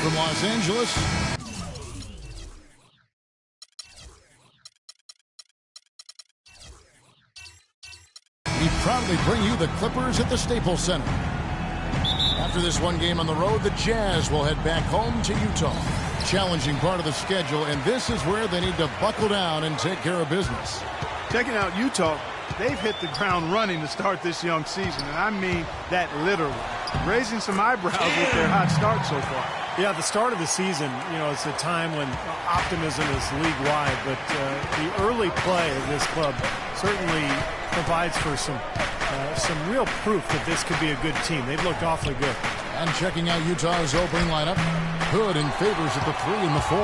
from Los Angeles. We proudly bring you the Clippers at the Staples Center. After this one game on the road, the Jazz will head back home to Utah. Challenging part of the schedule, and this is where they need to buckle down and take care of business. Checking out Utah, they've hit the ground running to start this young season, and I mean that literally. Raising some eyebrows with their hot start so far. Yeah, the start of the season, it's a time when optimism is league-wide, but the early play of this club certainly provides for some real proof that this could be a good team. They've looked awfully good. And checking out Utah's opening lineup, Hood and Favors at the 3 and the 4.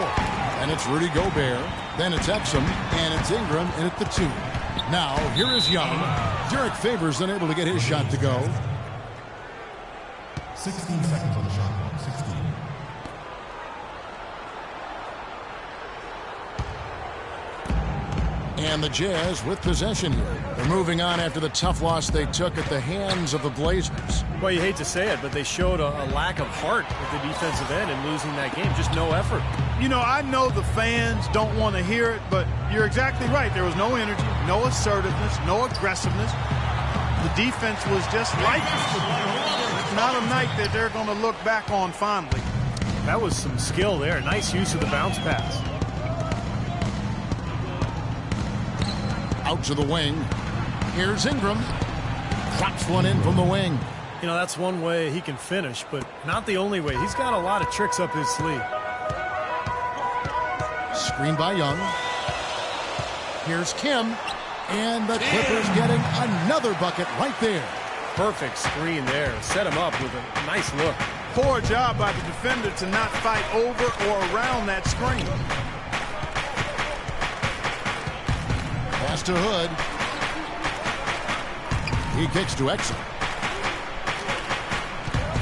And it's Rudy Gobert, then it's Exum, and it's Ingram in at the 2. Now, here is Young. Derek Favors unable to get his shot to go. 16 seconds on the shot clock. 16. And the Jazz with possession here. They're moving on after the tough loss they took at the hands of the Blazers. Well, you hate to say it, but they showed a lack of heart at the defensive end in losing that game. Just no effort. I know the fans don't want to hear it, but you're exactly right. There was no energy, no assertiveness, no aggressiveness. The defense was just lifeless. Not a night that they're going to look back on fondly. That was some skill there. Nice use of the bounce pass. Out to the wing. Here's Ingram. Drops one in from the wing. That's one way he can finish, but not the only way. He's got a lot of tricks up his sleeve. Screen by Young. Here's Kim. And the Clippers getting another bucket right there. Perfect screen there. Set him up with a nice look. Poor job by the defender to not fight over or around that screen. Pass to Hood. He kicks to Exum.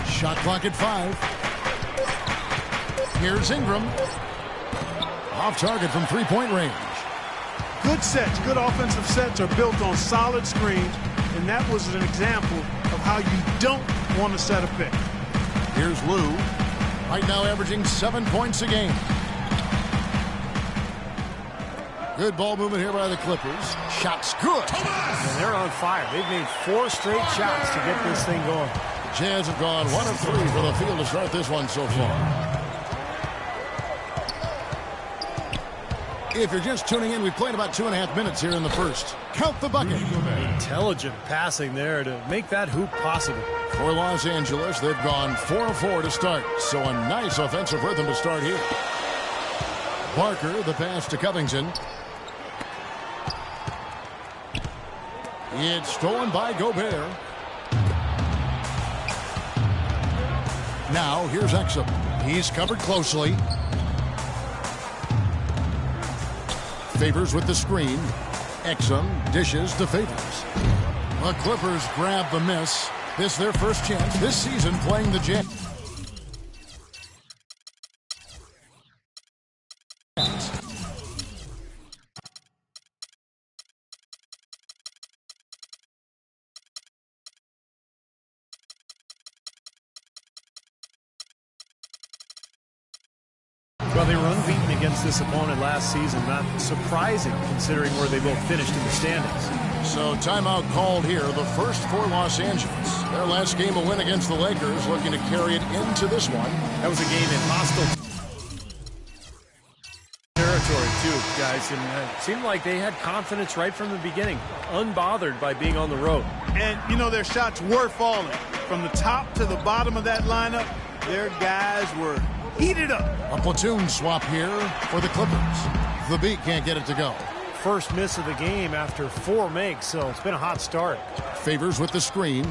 Shot clock at 5. Here's Ingram. Off target from three-point range. Good sets, good offensive sets are built on solid screens, and that was an example of how you don't want to set a pick. Here's Lou. Right now averaging 7 points a game. Good ball movement here by the Clippers. Shot's good. And they're on fire. They've made 4 straight shots to get this thing going. The Jazz have gone 1 of 3 for the field to start this one so far. If you're just tuning in, we've played about 2.5 minutes here in the first. Count the bucket. Intelligent passing there to make that hoop possible. For Los Angeles, they've gone 4 of 4 to start. So a nice offensive rhythm to start here. Parker, the pass to Covington. It's stolen by Gobert. Now, here's Exum. He's covered closely. Favors with the screen. Exum dishes to Favors. The Clippers grab the miss. This their first chance this season playing the Jazz. Well, they were unbeaten against this opponent last season. Not surprising considering where they both finished in the standings. So timeout called here, the first for Los Angeles. Their last game a win against the Lakers, looking to carry it into this one. That was a game in hostile territory too, guys, and it seemed like they had confidence right from the beginning, unbothered by being on the road. And, their shots were falling. From the top to the bottom of that lineup, their guys were heated up. A platoon swap here for the Clippers. The beat can't get it to go. First miss of the game after 4 makes, so it's been a hot start. Favors with the screen.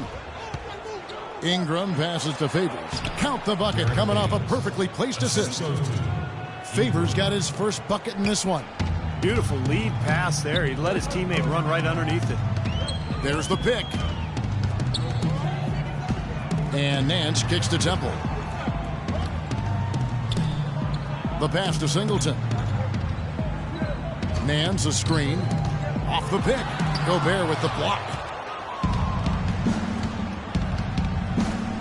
Ingram passes to Favors. Count the bucket coming off a perfectly placed assist. Favors got his first bucket in this one. Beautiful lead pass there. He let his teammate run right underneath it. There's the pick. And Nance kicks to Temple. The pass to Singleton. Nance a screen. Off the pick. Gobert with the block.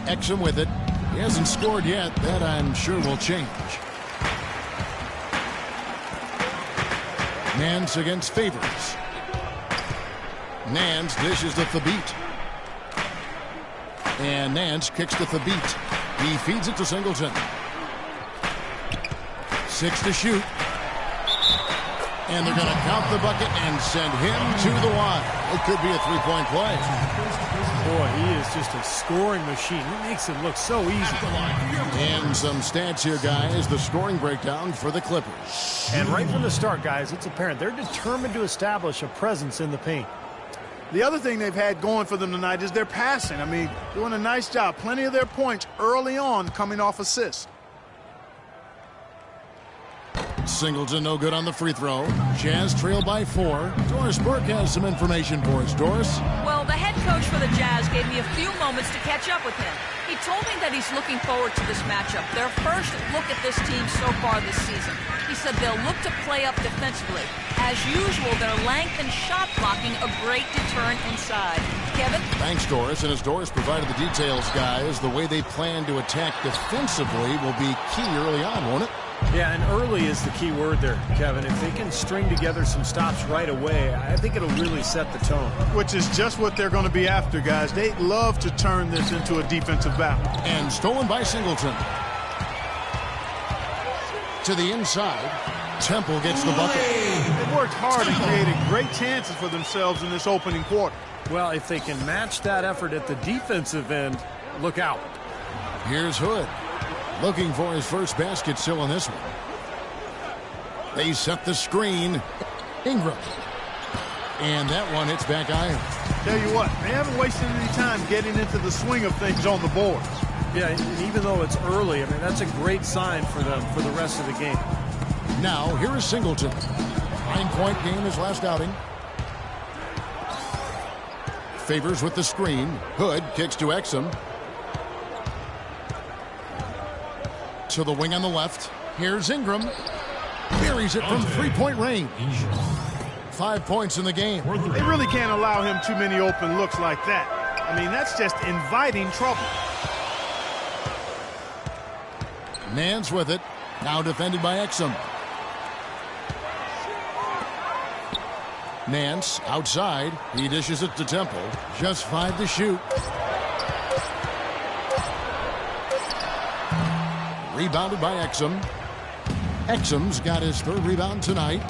Exum with it. He hasn't scored yet. That, I'm sure, will change. Nance against Favors. Nance dishes to Thabit. And Nance kicks to Thabit. He feeds it to Singleton. 6 to shoot. And they're going to count the bucket and send him to the line. It could be a three-point play. Boy, he is just a scoring machine. He makes it look so easy. And some stats here, guys. The scoring breakdown for the Clippers. And right from the start, guys, it's apparent they're determined to establish a presence in the paint. The other thing they've had going for them tonight is their passing. I mean, doing a nice job. Plenty of their points early on coming off assists. Singleton no good on the free throw. Jazz trail by 4. Doris Burke has some information for us. Doris? Well, the head coach for the Jazz gave me a few moments to catch up with him. He told me that he's looking forward to this matchup. Their first look at this team so far this season. He said they'll look to play up defensively. As usual, their length and shot blocking a great deterrent inside. Kevin? Thanks, Doris. And as Doris provided the details, guys, the way they plan to attack defensively will be key early on, won't it? Yeah, and early is the key word there, Kevin. If they can string together some stops right away, I think it'll really set the tone. Which is just what they're going to be after, guys. They love to turn this into a defensive battle. And stolen by Singleton. To the inside. Temple gets the bucket. They worked hard and created great chances for themselves in this opening quarter. Well, if they can match that effort at the defensive end, look out. Here's Hood. Looking for his first basket still in this one. They set the screen. Ingram. And that one hits back iron. Tell you what, they haven't wasted any time getting into the swing of things on the board. Yeah, and even though it's early, I mean, that's a great sign for them for the rest of the game. Now, here is Singleton. 9-point game his last outing. Favors with the screen. Hood kicks to Exum. To the wing on the left. Here's Ingram. Buries it from three-point range. 5 points in the game. They really can't allow him too many open looks like that. I mean, that's just inviting trouble. Nance with it. Now defended by Exum. Nance outside. He dishes it to Temple. Just 5 to shoot. Rebounded by Exum. Exum's got his third rebound tonight.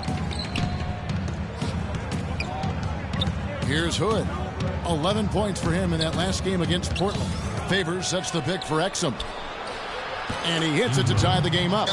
Here's Hood. 11 points for him in that last game against Portland. Favors sets the pick for Exum. And he hits it to tie the game up.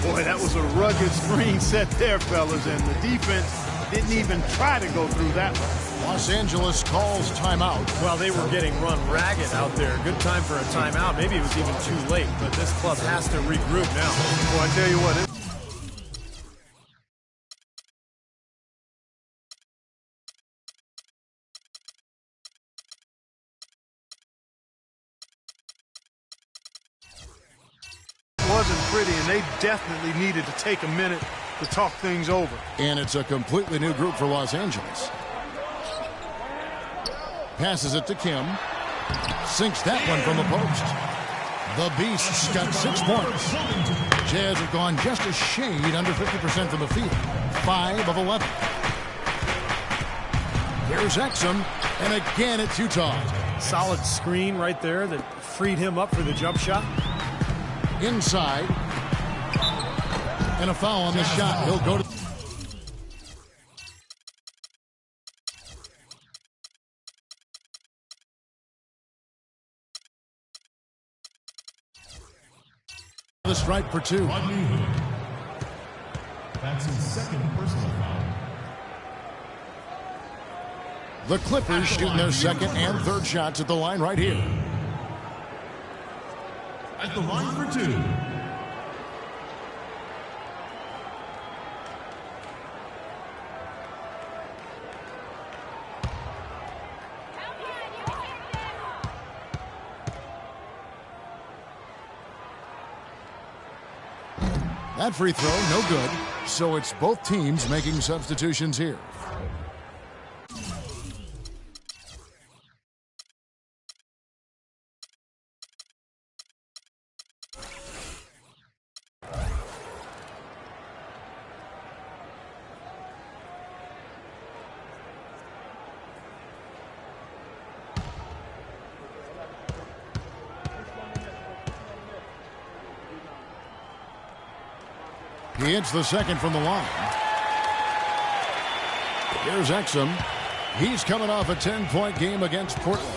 Boy, that was a rugged screen set there, fellas, and the defense didn't even try to go through that one. Los Angeles calls timeout. Well, they were getting run ragged out there. Good time for a timeout. Maybe it was even too late, but this club has to regroup now. Well, I tell you what, wasn't pretty, and they definitely needed to take a minute to talk things over. And it's a completely new group for Los Angeles. Passes it to Kim. Sinks that one from the post. The Beast's got 6 points. Jazz have gone just a shade under 50% from the field. 5 of 11. Here's Exum, and again it's Utah. Solid screen right there that freed him up for the jump shot. Inside. And a foul on the shot. He'll go to... the stripe for 2. That's his second personal foul. The Clippers shooting their second and third shots at the line right here. At the line for 2. That free throw, no good. So it's both teams making substitutions here. He hits the second from the line. Here's Exum. He's coming off a 10-point game against Portland.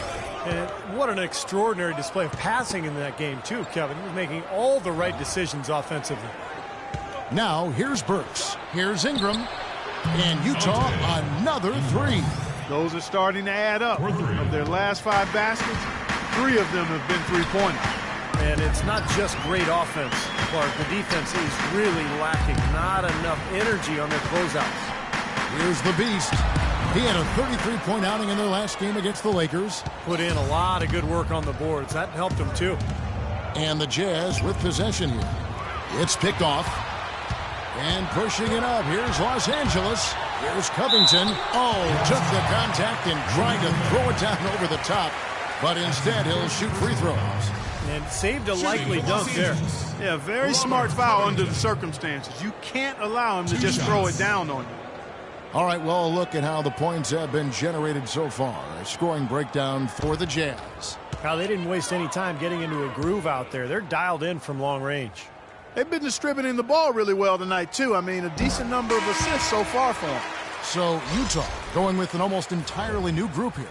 And what an extraordinary display of passing in that game, too, Kevin. He was making all the right decisions offensively. Now, here's Burks. Here's Ingram. And Utah, another three. Those are starting to add up. Of their last 5 baskets, 3 of them have been three-pointers. And it's not just great offense, Clark. The defense is really lacking. Not enough energy on their closeouts. Here's the Beast. He had a 33-point outing in their last game against the Lakers. Put in a lot of good work on the boards. That helped him, too. And the Jazz with possession here. It's picked off. And pushing it up. Here's Los Angeles. Here's Covington. Oh, took the contact and tried to throw it down over the top. But instead, he'll shoot free throws. And saved a likely dunk there. Yeah, very smart foul under the circumstances. You can't allow him to just throw it down on you. All right, well, look at how the points have been generated so far. A scoring breakdown for the Jazz. Now, they didn't waste any time getting into a groove out there. They're dialed in from long range. They've been distributing the ball really well tonight, too. I mean, a decent number of assists so far for them. So, Utah going with an almost entirely new group here.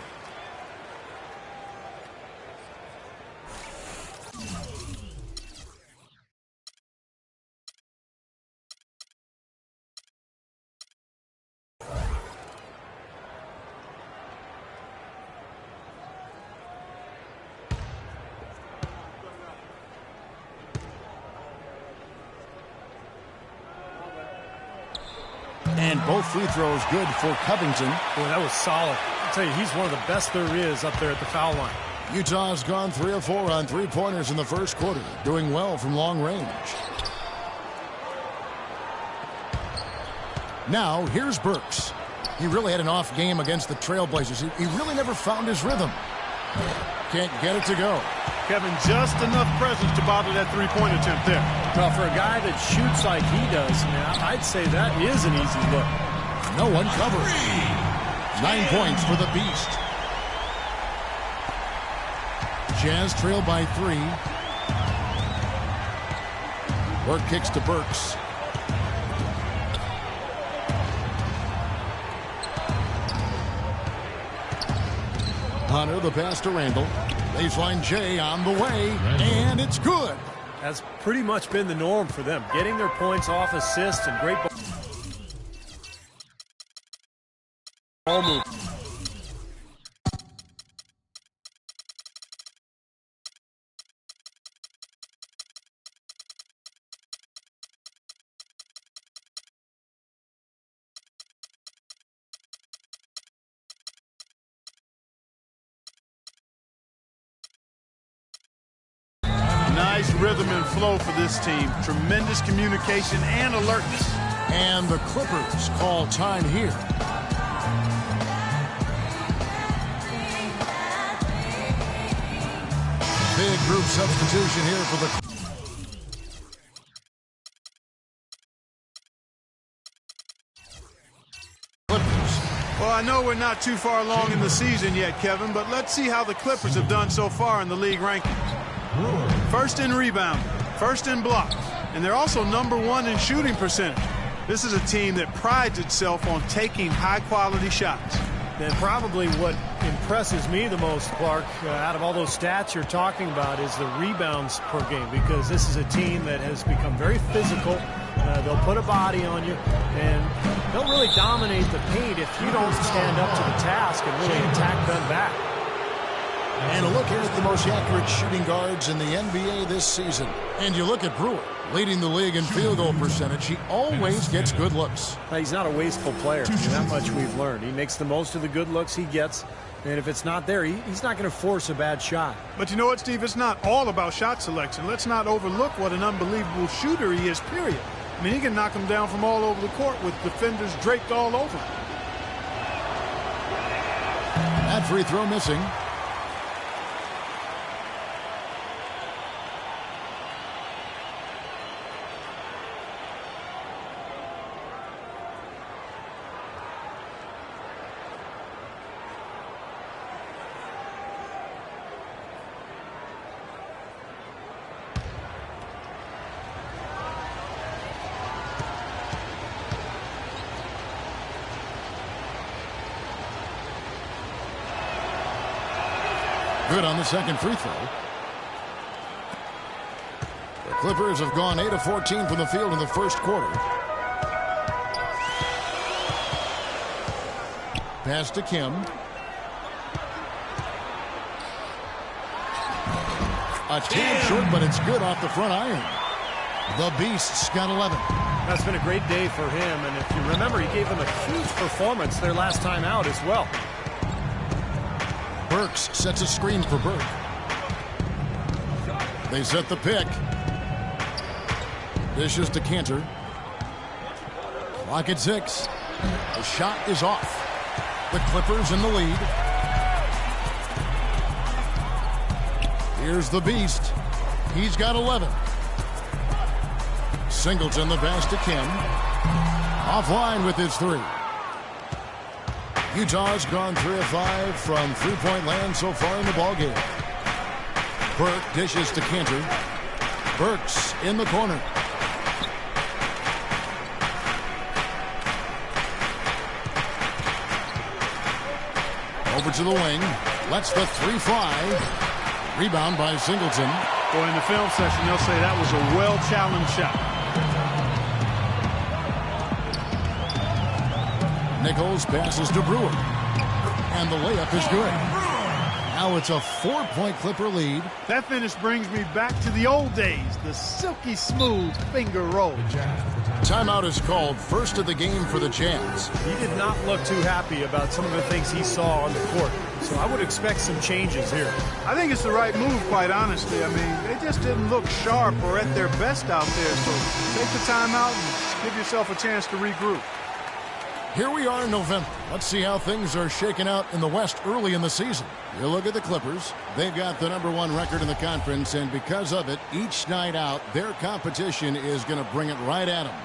And both free throws good for Covington. Boy, that was solid. I'll tell you, he's one of the best there is up there at the foul line. Utah's gone 3 of 4 on three-pointers in the first quarter, doing well from long range. Now, here's Burks. He really had an off game against the Trailblazers. He really never found his rhythm. Can't get it to go. Kevin, just enough presence to bother that three-point attempt there. Well, for a guy that shoots like he does, I'd say that is an easy look. No one covers. 9 points for the Beast. Jazz trail by 3. Work kicks to Burks. Hunter, the pass to Randall. Baseline J on the way, and it's good. That's pretty much been the norm for them, getting their points off assists and great ball move. Nice rhythm and flow for this team. Tremendous communication and alertness. And the Clippers call time here. Big group substitution here for the Clippers. Well, I know we're not too far along in the season yet, Kevin, but let's see how the Clippers have done so far in the league rankings. First in rebound, first in blocks, and they're also #1 in shooting percentage. This is a team that prides itself on taking high-quality shots. And probably what impresses me the most, Clark, out of all those stats you're talking about is the rebounds per game, because this is a team that has become very physical. They'll put a body on you, and they'll really dominate the paint if you don't stand up to the task and really attack them back. And a look here at the most accurate shooting guards in the NBA this season. And you look at Brewer, leading the league in field goal percentage. He always gets good looks. He's not a wasteful player. That much we've learned. He makes the most of the good looks he gets. And if it's not there, he's not going to force a bad shot. But you know what, Steve? It's not all about shot selection. Let's not overlook what an unbelievable shooter he is, period. I mean, he can knock them down from all over the court with defenders draped all over him. That free throw missing. Good on the second free throw. The Clippers have gone 8 of 14 from the field in the first quarter. Pass to Kim. A tad short, but it's good off the front iron. The Beast's got 11. That's been a great day for him, and if you remember, he gave them a huge performance their last time out as well. Burks sets a screen for Burke. They set the pick. Dishes to Cantor. Clock at 6. The shot is off. The Clippers in the lead. Here's the Beast. He's got 11. Singleton the pass to Kim. Offline with his 3. Utah's gone 3 of 5 from three-point land so far in the ballgame. Burke dishes to Cantor. Burks in the corner. Over to the wing. Lets the 3 fly. Rebound by Singleton. Boy, in the film session, they'll say that was a well-challenged shot. Nichols passes to Brewer. And the layup is good. Now it's a 4-point Clipper lead. That finish brings me back to the old days, the silky smooth finger roll. Timeout is called, first of the game for the Jazz. He did not look too happy about some of the things he saw on the court, so I would expect some changes here. I think it's the right move, quite honestly. I mean, they just didn't look sharp or at their best out there, so take the timeout and give yourself a chance to regroup. Here we are in November. Let's see how things are shaking out in the West early in the season. You look at the Clippers. They've got the #1 record in the conference, and because of it, each night out, their competition is going to bring it right at them.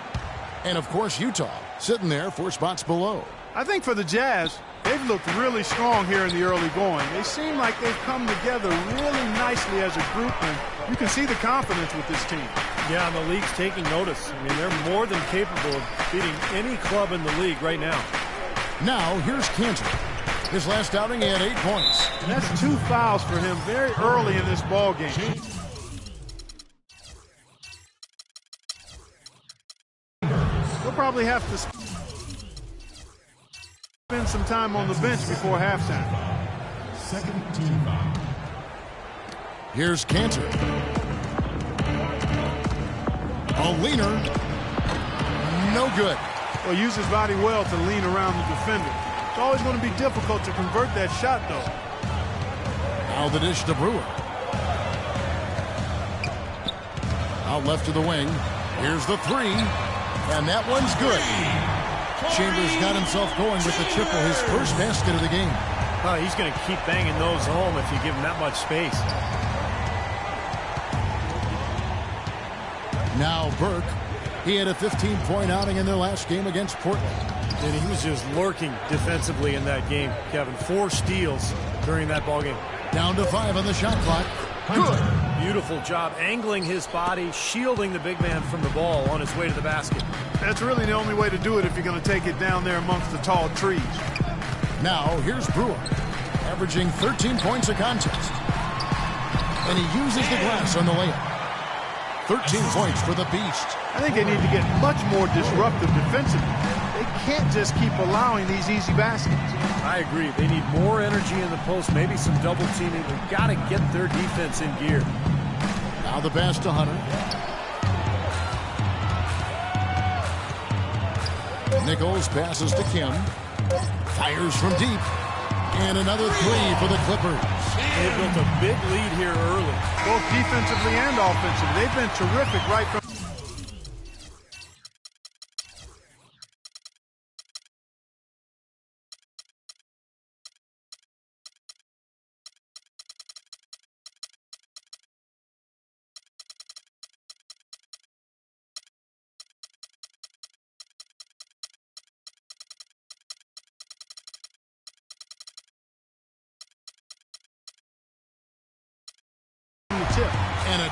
And, of course, Utah sitting there 4 spots below. I think for the Jazz, they've looked really strong here in the early going. They seem like they've come together really nicely as a group, and you can see the confidence with this team. Yeah, and the league's taking notice. I mean, they're more than capable of beating any club in the league right now. Now, here's Cantor. His last outing, he had 8 points. And that's 2 fouls for him very early in this ball game. He'll probably have to spend some time on the bench before halftime. Second team foul. Here's Cantor. A leaner. No good. Well, use his body well to lean around the defender. It's always going to be difficult to convert that shot, though. Now the dish to Brewer. Out left to the wing. Here's the 3. And that one's good. Chambers got himself going with the triple, his first basket of the game. He's going to keep banging those home if you give him that much space. Now Burke. He had a 15-point outing in their last game against Portland. And he was just lurking defensively in that game, Kevin. 4 steals during that ballgame. Down to 5 on the shot clock. Good. Beautiful job angling his body, shielding the big man from the ball on his way to the basket. That's really the only way to do it if you're going to take it down there amongst the tall trees. Now here's Brewer, averaging 13 points a contest. And he uses the glass on the layup. 13 points for the Beast. I think they need to get much more disruptive defensively. They can't just keep allowing these easy baskets. I agree. They need more energy in the post, maybe some double teaming. They've got to get their defense in gear. Now the pass to Hunter. Nichols passes to Kim. Fires from deep. And another 3 for the Clippers. They built a big lead here early. Both defensively and offensively. They've been terrific right from...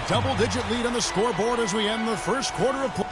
double-digit lead on the scoreboard as we end the first quarter of play.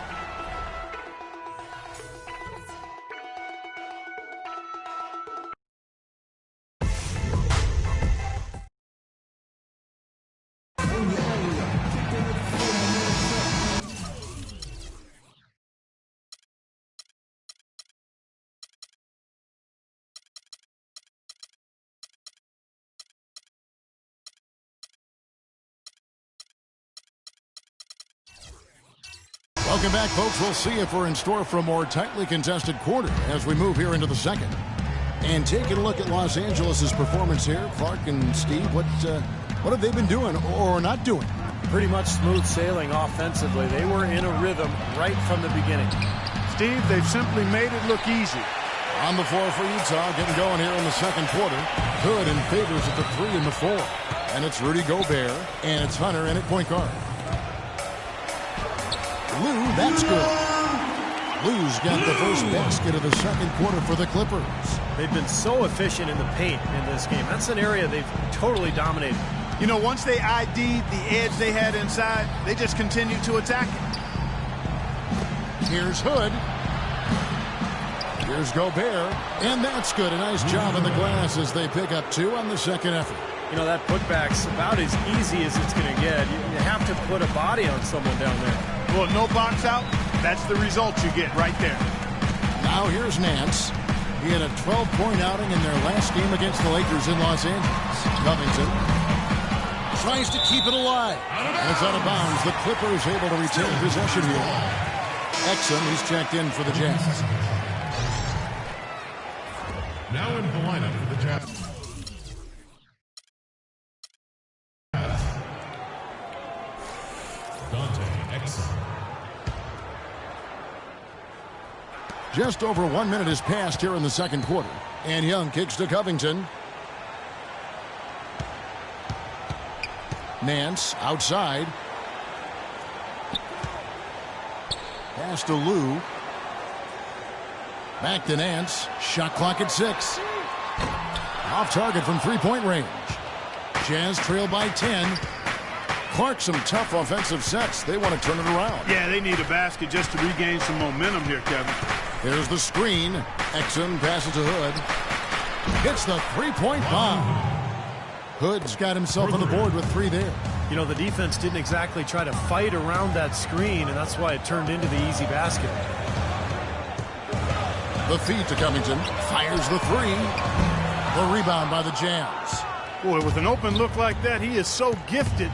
Welcome back, folks. We'll see if we're in store for a more tightly contested quarter as we move here into the second. And taking a look at Los Angeles' performance here, Clark and Steve, what have they been doing or not doing? Pretty much smooth sailing offensively. They were in a rhythm right from the beginning. Steve, they've simply made it look easy. On the floor for Utah, getting going here in the second quarter. Hood and Favors at the 3 and the 4. And it's Rudy Gobert, and it's Hunter in at point guard. Lou, that's good. Lou's got the first basket of the second quarter for the Clippers. They've been so efficient in the paint in this game. That's an area they've totally dominated. You know, once they ID'd the edge they had inside, they just continued to attack it. Here's Hood. Here's Gobert. And that's good. A nice job in the glass as they pick up 2 on the second effort. You know, that putback's about as easy as it's going to get. You have to put a body on someone down there. Well, no box out, that's the result you get right there. Now here's Nance. He had a 12-point outing in their last game against the Lakers in Los Angeles. Covington tries to keep it alive. And it's out of bounds. The Clippers able to retain possession here. Exum, he's checked in for the Jazz. Now in the lineup for the Jazz. Dante Exum. Just over 1 minute has passed here in the second quarter. And Young kicks to Covington. Nance outside. Pass to Lou. Back to Nance. Shot clock at 6. Off target from three-point range. Jazz trail by 10. Clark, some tough offensive sets. They want to turn it around. Yeah, they need a basket just to regain some momentum here, Kevin. Here's the screen. Exum passes to Hood. Hits the three-point bomb. Hood's got himself on the board with 3 there. You know, the defense didn't exactly try to fight around that screen, and that's why it turned into the easy basket. The feed to Covington. Fires the 3. The rebound by the Jazz. Boy, with an open look like that, he is so gifted.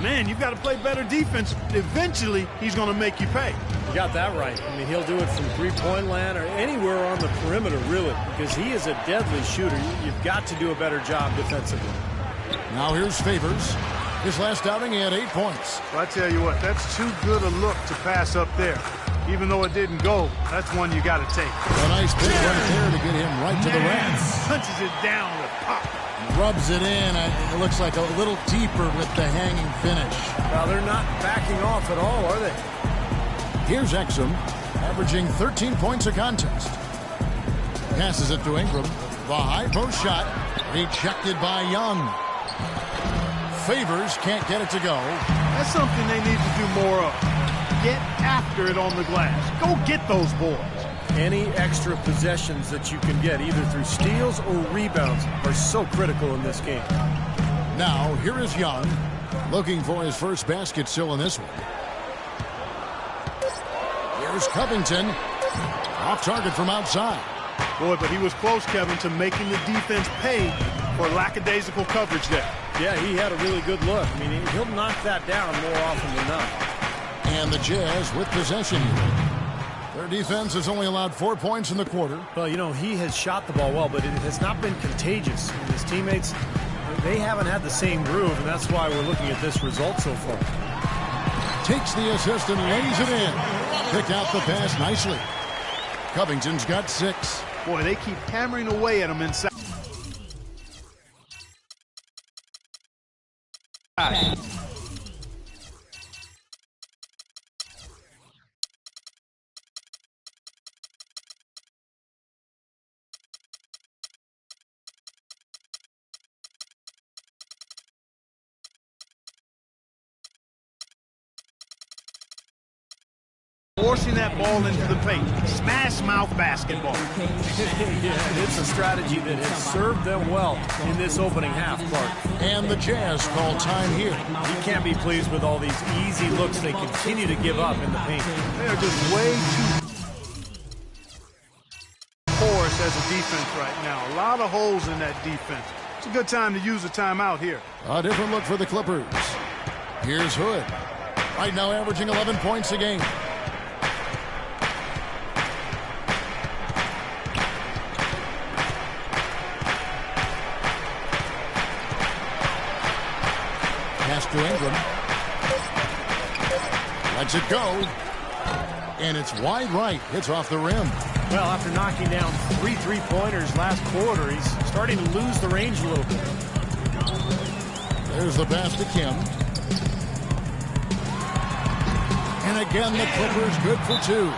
Man, you've got to play better defense. Eventually, he's going to make you pay. You got that right. I mean, he'll do it from three-point land or anywhere on the perimeter, really, because he is a deadly shooter. You've got to do a better job defensively. Now here's Favors. His last outing, he had 8 points. Well, I tell you what, that's too good a look to pass up there. Even though it didn't go, that's one you got to take. A nice pick right there to get him right to the rack. Punches it down with pop. Rubs it in. It looks like a little deeper with the hanging finish. Well, they're not backing off at all, are they? Here's Exum, averaging 13 points a contest. Passes it to Ingram. The high post shot, rejected by Young. Favors can't get it to go. That's something they need to do more of. Get after it on the glass. Go get those boys. Any extra possessions that you can get, either through steals or rebounds, are so critical in this game. Now, here is Young, looking for his first basket still in this one. Here's Covington, off target from outside. Boy, but he was close, Kevin, to making the defense pay for lackadaisical coverage there. Yeah, he had a really good look. I mean, he'll knock that down more often than not. And the Jazz with possession. Their defense has only allowed 4 points in the quarter. Well, you know, he has shot the ball well, but it has not been contagious. And his teammates, they haven't had the same groove, and that's why we're looking at this result so far. Takes the assist and lays it in. Picked out the pass nicely. Covington's got 6. Boy, they keep hammering away at him inside. forcing that ball into the paint. Smash mouth basketball. Yeah, it's a strategy that has served them well in this opening half, Clark. And the Jazz call time here. You can't be pleased with all these easy looks they continue to give up in the paint. They are just way too porous as a defense right now. A lot of holes in that defense. It's a good time to use a timeout here. A different look for the Clippers. Here's Hood. Right now averaging 11 points a game. Pass to Ingram. Lets it go. And it's wide right. Hits off the rim. Well, after knocking down 3 3-pointers last quarter, he's starting to lose the range a little bit. There's the pass to Kim. And again, the Clippers good for 2.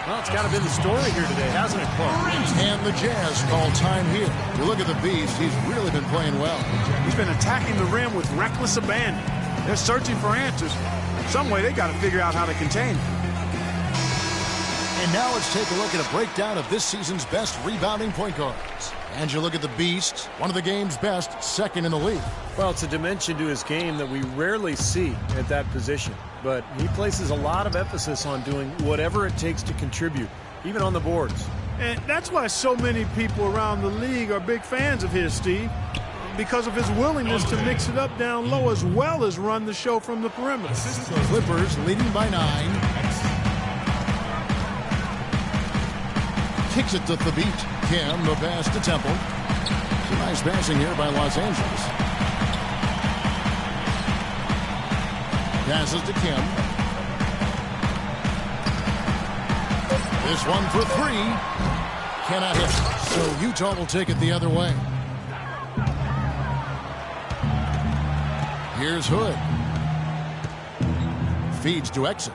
Well, it's kind of been the story here today, hasn't it, Clark? And the Jazz call time here. You look at the Beast, he's really been playing well. He's been attacking the rim with reckless abandon. They're searching for answers. Some way they got to figure out how to contain him. And now let's take a look at a breakdown of this season's best rebounding point guards. And you look at the Beast, one of the game's best, second in the league. Well, it's a dimension to his game that we rarely see at that position. But he places a lot of emphasis on doing whatever it takes to contribute, even on the boards. And that's why so many people around the league are big fans of his, Steve, because of his willingness to mix it up down low as well as run the show from the perimeter. Clippers leading by 9. Kicks it to Thabit. Kim, the pass to Temple. Some nice passing here by Los Angeles. Passes to Kim. This one for 3. Cannot hit. So Utah will take it the other way. Here's Hood. Feeds to Exit.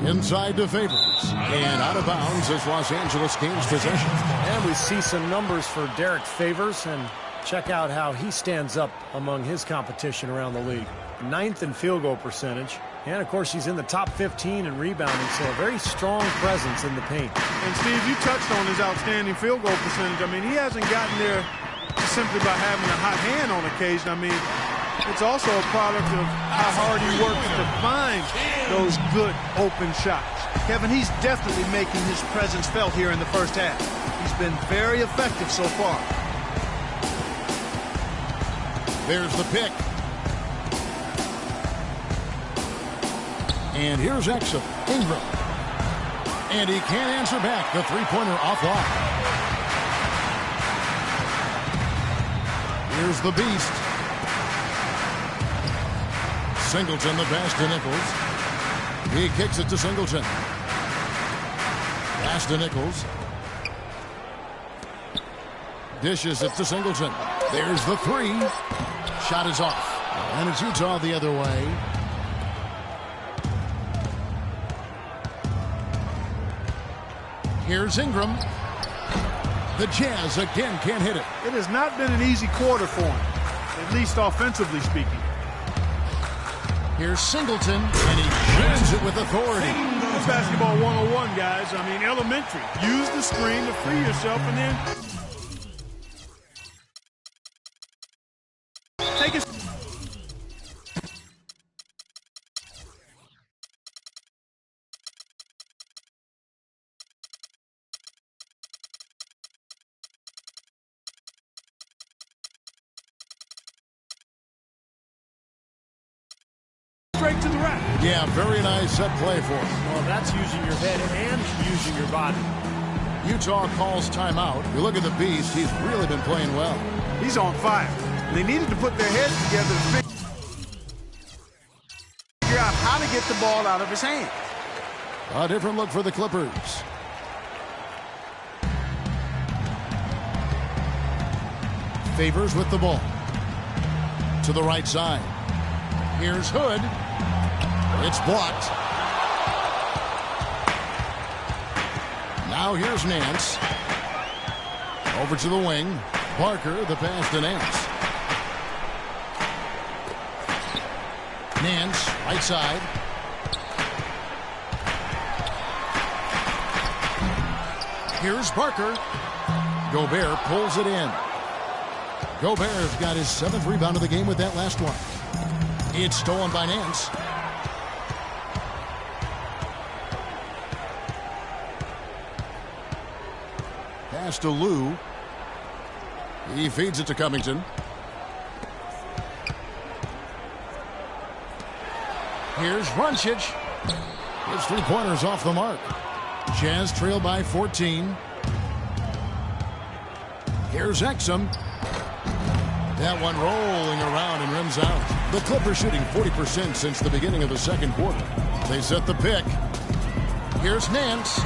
Inside to Favors. And out of bounds as Los Angeles gains possession. And we see some numbers for Derek Favors, and check out how he stands up among his competition around the league. 9th in field goal percentage. And, of course, he's in the top 15 in rebounding, so a very strong presence in the paint. And, Steve, you touched on his outstanding field goal percentage. I mean, he hasn't gotten there simply by having a hot hand on occasion. I mean, it's also a product of how hard he works to find those good open shots. Kevin, he's definitely making his presence felt here in the first half. He's been very effective so far. There's the pick. And here's Exum. Ingram. And he can't answer back. The three-pointer offline. Here's the Beast. Singleton, the pass to Nichols. He kicks it to Singleton. Pass to Nichols. Dishes it to Singleton. There's the 3. Shot is off. And it's Utah the other way. Here's Ingram. The Jazz again can't hit it. It has not been an easy quarter for him, at least offensively speaking. Here's Singleton, and he shoots it with authority. It's basketball 101, guys. I mean, elementary. Use the screen to free yourself and then take it. Straight to the rack. Yeah, very nice set play for him. Well, that's using your head and using your body. Utah calls timeout. You look at the Beast, he's really been playing well. He's on fire. They needed to put their heads together to figure out how to get the ball out of his hand. A different look for the Clippers. Favors with the ball. To the right side. Here's Hood. It's blocked. Now here's Nance. Over to the wing. Parker, the pass to Nance. Nance Right side. Here's Barker. Gobert pulls it in. Gobert's got his 7th rebound of the game with that last one. It's stolen by Nance. Pass to Lou. He feeds it to Covington. Here's Doncic. His 3-pointers off the mark. Jazz trail by 14. Here's Exum. That one rolling around and rims out. The Clippers shooting 40% since the beginning of the second quarter. They set the pick. Here's Nance.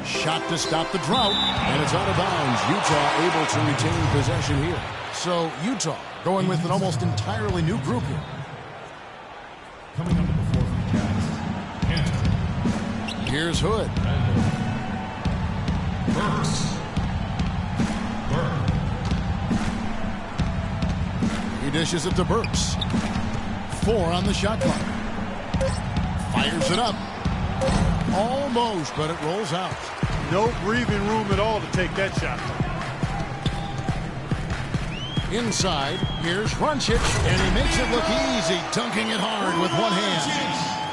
Shot to stop the drought, and it's out of bounds. Utah able to retain possession here. So Utah going with an almost entirely new group here. Coming up to the floor for the Jazz. Here's Hood. Burks. He dishes it to Burks. 4 on the shot clock. Fires it up. Almost, but it rolls out. No breathing room at all to take that shot. Inside, here's Doncic, and he makes it look easy, dunking it hard with one hand.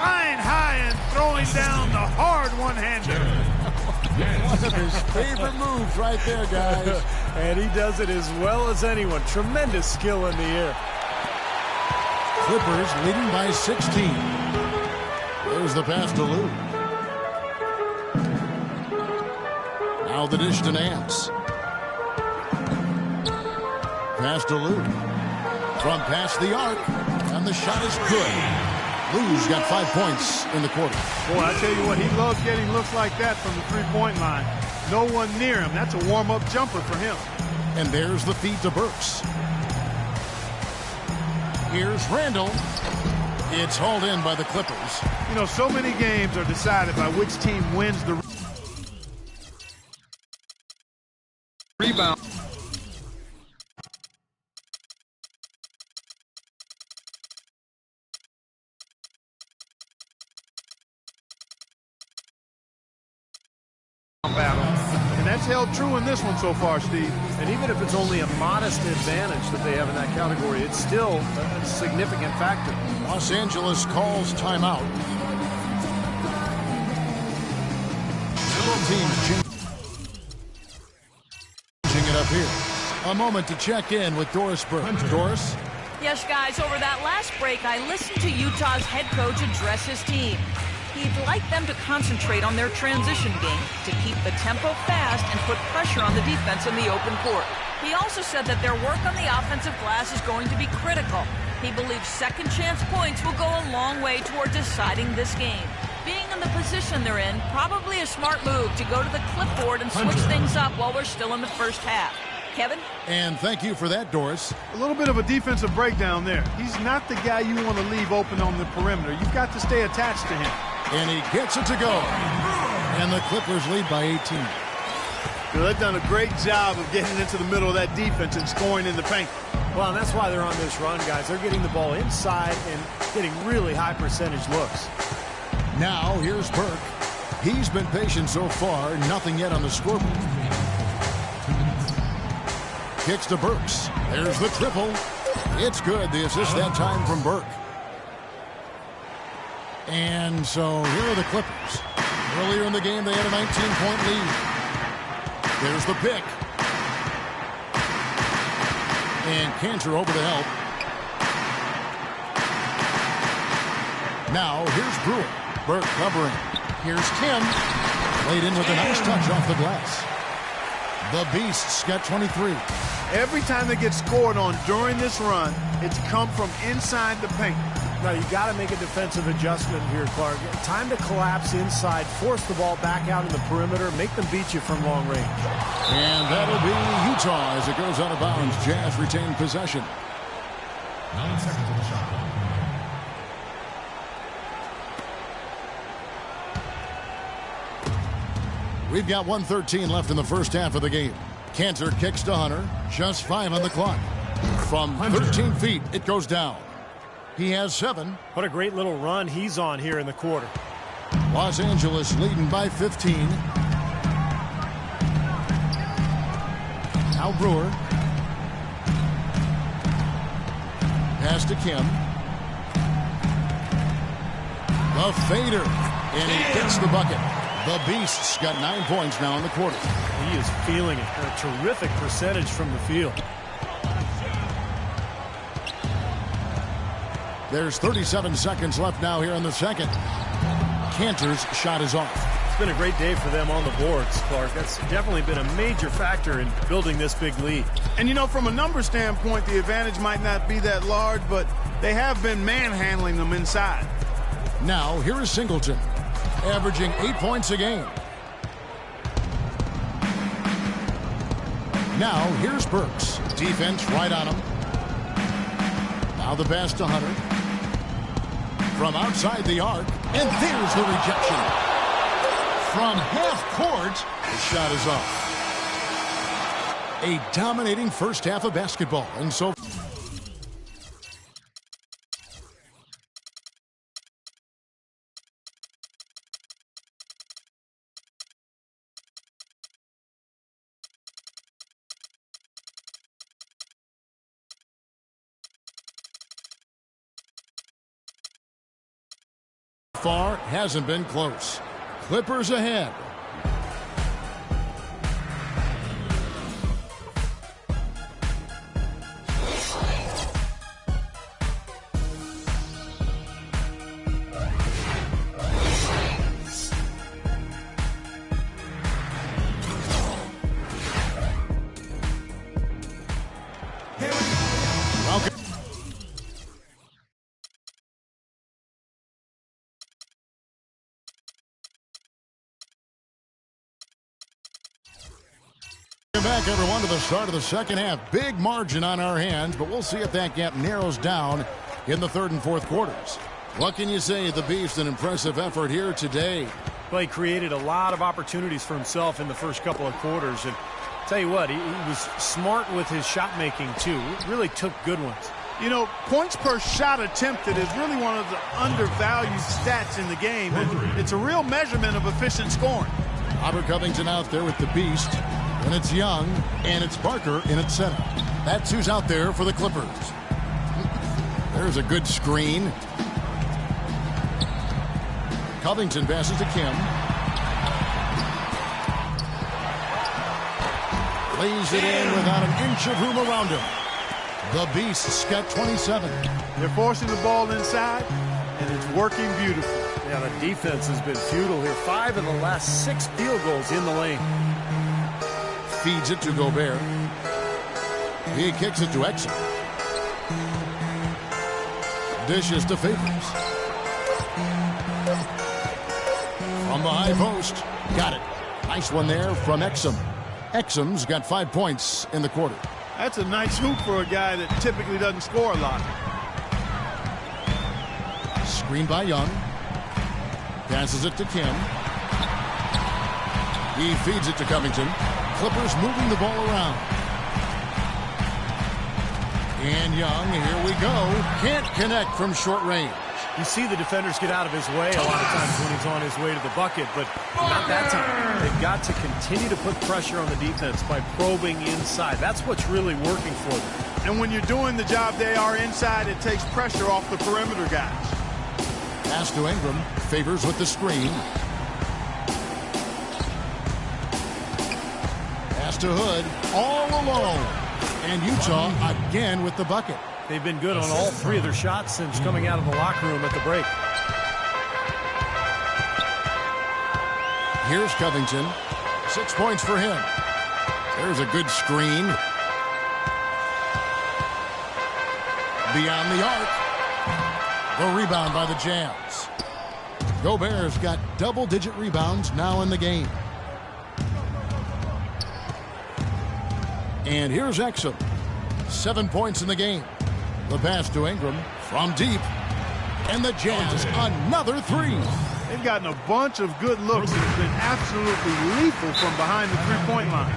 Flying high and throwing down the hard one-hander. One of his favorite moves right there, guys. And he does it as well as anyone. Tremendous skill in the air. Clippers leading by 16. There's the pass to Lou. Now the dish to Nance. Pass to Lou. From past the arc, and the shot is good. Lou's got 5 points in the quarter. Boy, I tell you what, he loves getting looks like that from the three-point line. No one near him. That's a warm-up jumper for him. And there's the feed to Burks. Here's Randall. It's hauled in by the Clippers. You know, so many games are decided by which team wins the rebound. Battle. And that's held true in this one so far, Steve. And even if it's only a modest advantage that they have in that category, it's still a significant factor. Los Angeles calls timeout. Several teams changing it up here. A moment to check in with Doris Burke. Doris? Yes, guys, over that last break, I listened to Utah's head coach address his team. He'd like them to concentrate on their transition game, to keep the tempo fast and put pressure on the defense in the open court. He also said that their work on the offensive glass is going to be critical. He believes second chance points will go a long way toward deciding this game. Being in the position they're in, probably a smart move to go to the clipboard and switch things up while we're still in the first half. Kevin? And thank you for that, Doris. A little bit of a defensive breakdown there. He's not the guy you want to leave open on the perimeter. You've got to stay attached to him. And he gets it to go. And the Clippers lead by 18. They've done a great job of getting into the middle of that defense and scoring in the paint. Well, and that's why they're on this run, guys. They're getting the ball inside and getting really high percentage looks. Now, here's Burke. He's been patient so far. Nothing yet on the scoreboard. Kicks to Burks. There's the triple. It's good. The assist that time from Burke. And so here are the Clippers. Earlier in the game, they had a 19-point lead. There's the pick. And Cantor over to help. Now, here's Brewer. Burke covering. Here's Tim. Laid in with a nice touch off the glass. The Beasts got 23. Every time they get scored on during this run, it's come from inside the paint. Now, you got to make a defensive adjustment here, Clark. Time to collapse inside, force the ball back out in the perimeter, make them beat you from long range. And that'll be Utah as it goes out of bounds. Jazz retain possession. 9 seconds on the shot clock. We've got 1:13 left in the first half of the game. Cantor kicks to Hunter. Just 5 on the clock. From 13 feet, it goes down. He has 7. What a great little run he's on here in the quarter. Los Angeles leading by 15. Now Brewer. Pass to Kim. The fader. And he gets the bucket. The Beast's got 9 points now in the quarter. He is feeling it. A terrific percentage from the field. There's 37 seconds left now here in the second. Cantor's shot is off. It's been a great day for them on the boards, Clark. That's definitely been a major factor in building this big lead. And, you know, from a number standpoint, the advantage might not be that large, but they have been manhandling them inside. Now, here is Singleton, averaging 8 points a game. Now, here's Burks. Defense right on him. Now the pass to Hunter. From outside the arc, and there's the rejection. From half court, the shot is off. A dominating first half of basketball, and so far hasn't been close. Clippers ahead. Back, everyone, to the start of the second half. Big margin on our hands, but we'll see if that gap narrows down in the third and fourth quarters. What can you say? The Beast, an impressive effort here today. Well, he created a lot of opportunities for himself in the first couple of quarters. And tell you what, he was smart with his shot making, too. Really took good ones. You know, points per shot attempted is really one of the undervalued stats in the game. And it's a real measurement of efficient scoring. Robert Covington out there with the Beast. And it's Young, and it's Barker in its center. That's who's out there for the Clippers. There's a good screen. Covington passes to Kim. Lays it in without an inch of room around him. The Beast's got 27. They're forcing the ball inside, and it's working beautifully. Yeah, the defense has been futile here. 5 of the last 6 field goals in the lane. Feeds it to Gobert. He kicks it to Exum. Dishes to Favors. From the high post. Got it. Nice one there from Exum. Exum's got 5 points in the quarter. That's a nice hoop for a guy that typically doesn't score a lot. Screen by Young. Passes it to Kim. He feeds it to Covington. Clippers moving the ball around. And Young, here we go. Can't connect from short range. You see the defenders get out of his way a lot of times when he's on his way to the bucket, but not that time. They've got to continue to put pressure on the defense by probing inside. That's what's really working for them. And when you're doing the job they are inside, it takes pressure off the perimeter guys. Pass to Ingram. Favors with the screen. To Hood all alone, and Utah again with the bucket. They've been good on all 3 of their shots since coming out of the locker room at the break. Here's Covington. 6 points for him. There's a good screen. Beyond the arc. The rebound by the Jazz. Gobert's got double-digit rebounds now in the game. And here's Exum. 7 points in the game. The pass to Ingram from deep. And the Jazz, another 3. They've gotten a bunch of good looks and have been absolutely lethal from behind the three-point line.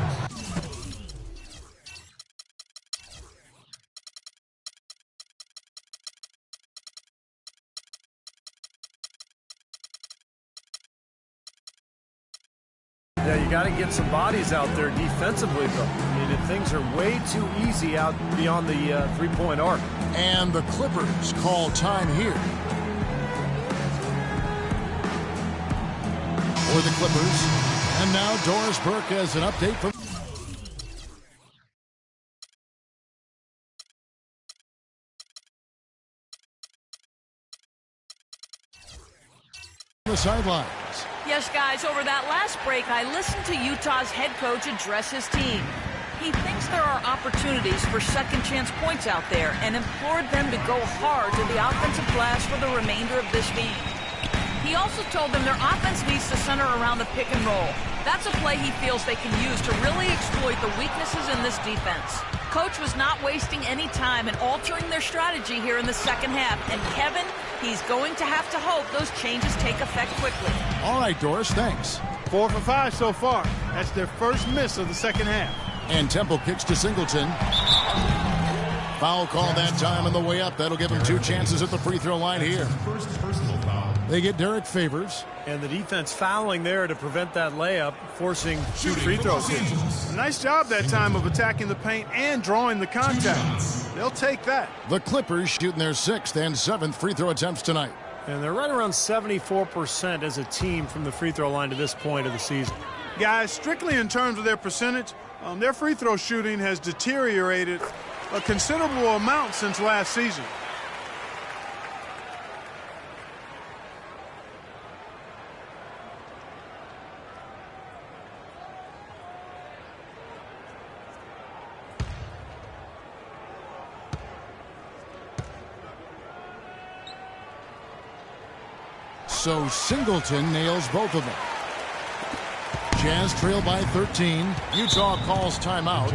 Yeah, you got to get some bodies out there defensively, though. I mean, things are way too easy out beyond the three-point arc. And the Clippers call time here. For the Clippers. And now Doris Burke has an update from the sidelines. Yes, guys, over that last break, I listened to Utah's head coach address his team. He thinks there are opportunities for second-chance points out there and implored them to go hard to the offensive glass for the remainder of this game. He also told them their offense needs to center around the pick and roll. That's a play he feels they can use to really exploit the weaknesses in this defense. Coach was not wasting any time in altering their strategy here in the second half. And Kevin, he's going to have to hope those changes take effect quickly. All right, Doris, thanks. 4 for 5 so far. That's their first miss of the second half. And Temple kicks to Singleton. Foul call that time on the way up. That'll give him 2 chances at the free throw line here. First personal foul. They get Derek Favors. And the defense fouling there to prevent that layup, forcing 2 free throws here. Nice job that time of attacking the paint and drawing the contact. They'll take that. The Clippers shooting their 6th and 7th free throw attempts tonight. And they're right around 74% as a team from the free throw line to this point of the season. Guys, strictly in terms of their percentage, their free throw shooting has deteriorated a considerable amount since last season. So Singleton nails both of them. Jazz trail by 13. Utah calls timeout.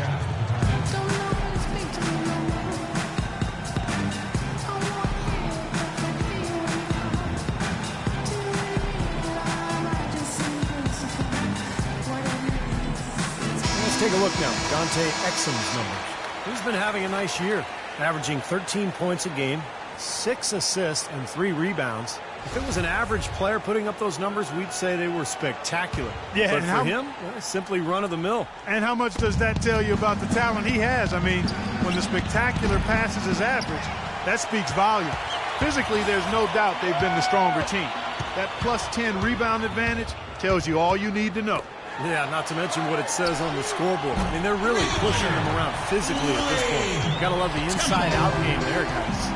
Let's take a look now. Dante Exum's numbers. He's been having a nice year, averaging 13 points a game, 6 assists, and 3 rebounds. If it was an average player putting up those numbers, we'd say they were spectacular. Yeah, but and for him, well, simply run-of-the-mill. And how much does that tell you about the talent he has? I mean, when the spectacular passes his average, that speaks volume. Physically, there's no doubt they've been the stronger team. That plus 10 rebound advantage tells you all you need to know. Yeah, not to mention what it says on the scoreboard. I mean, they're really pushing them around physically at this point. Gotta love the inside-out game there, guys.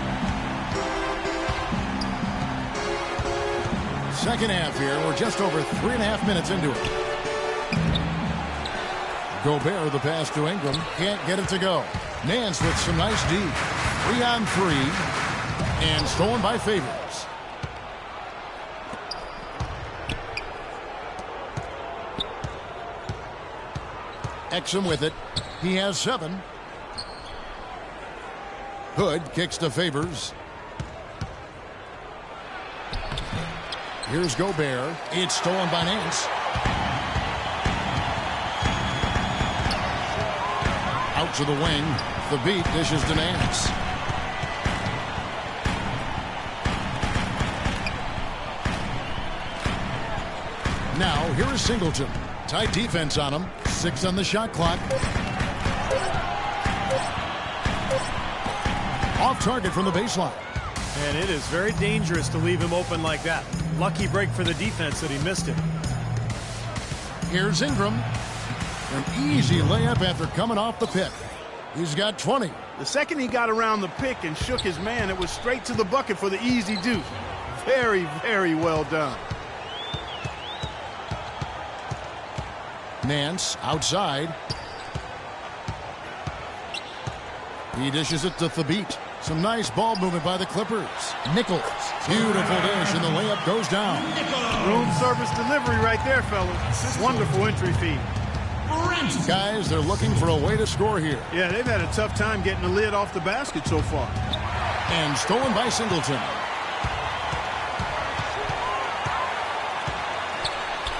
Second half here. We're just over 3.5 minutes into it. Gobert, the pass to Ingram. Can't get it to go. Nance with some nice D. 3-on-3. And stolen by Favors. Exum with it. He has 7. Hood kicks to Favors. Here's Gobert. It's stolen by Nance. Out to the wing. The beat dishes to Nance. Now, here is Singleton. Tight defense on him. 6 on the shot clock. Off target from the baseline. And it is very dangerous to leave him open like that. Lucky break for the defense that he missed it. Here's Ingram. An easy layup after coming off the pick. He's got 20. The second he got around the pick and shook his man, it was straight to the bucket for the easy deuce. Very, very well done. Nance outside. He dishes it to Thabit. Some nice ball movement by the Clippers. Nichols. Beautiful dish, and the layup goes down. Room service delivery right there, fellas. Wonderful entry feed. Guys, they're looking for a way to score here. Yeah, they've had a tough time getting the lid off the basket so far. And stolen by Singleton.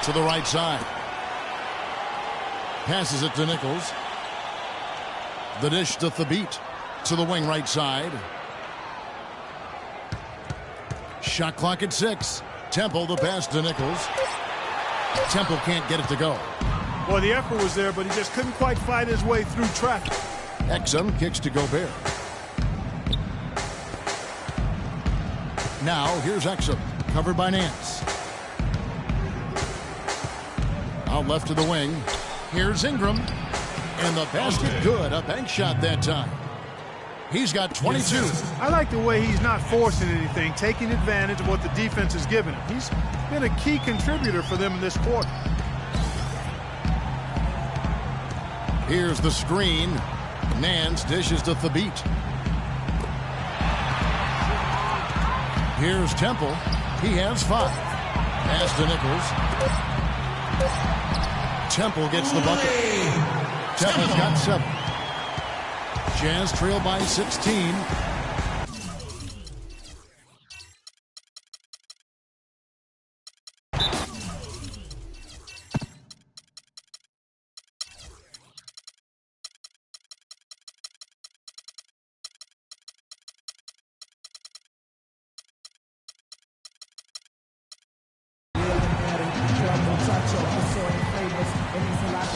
To the right side. Passes it to Nichols. The dish to Thabit. To the wing right side. Shot clock at 6. Temple the pass to Nichols. Temple can't get it to go. Well, the effort was there, but he just couldn't quite fight his way through traffic. Exum kicks to Gobert. Now, here's Exum, covered by Nance. Out left to the wing. Here's Ingram. And the basket good. A bank shot that time. He's got 22. I like the way he's not forcing anything, taking advantage of what the defense has given him. He's been a key contributor for them in this quarter. Here's the screen. Nance dishes to Thabit. Here's Temple. He has 5. Pass to Nichols. Temple gets the bucket. Temple's got 7. Jazz trail by 16.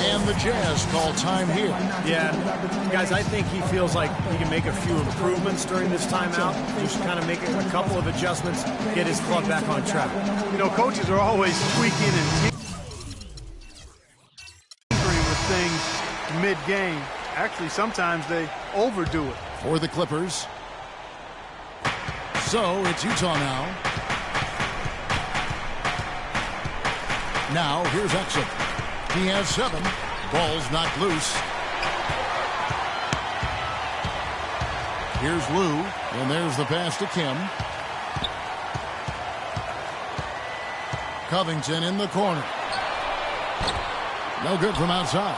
And the Jazz call time here. Yeah, guys, I think he feels like he can make a few improvements during this timeout. Just kind of make a couple of adjustments, get his club back on track. You know, coaches are always tweaking and tinkering with things mid-game. Actually, sometimes they overdo it. For the Clippers. So, it's Utah now. Now, here's Exum. He has 7. Ball's knocked loose. Here's Lou, and there's the pass to Kim. Covington in the corner. No good from outside.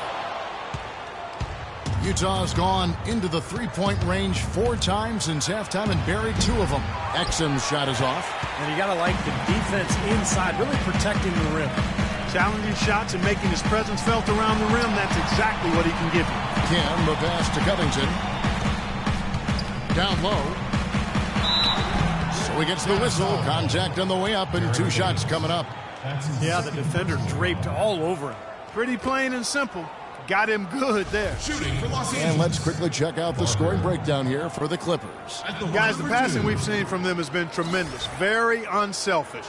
Utah's gone into the three-point range 4 times since halftime and buried 2 of them. Exum's shot is off. And you got to like the defense inside, really protecting the rim. Challenging shots and making his presence felt around the rim, that's exactly what he can give you. Kim, the pass to Covington. Down low. So he gets the whistle. Contact on the way up and 2 shots coming up. Yeah, the defender draped all over him. Pretty plain and simple. Got him good there. Shooting for Los Angeles. And let's quickly check out the scoring breakdown here for the Clippers. Guys, the passing we've seen from them has been tremendous. Very unselfish.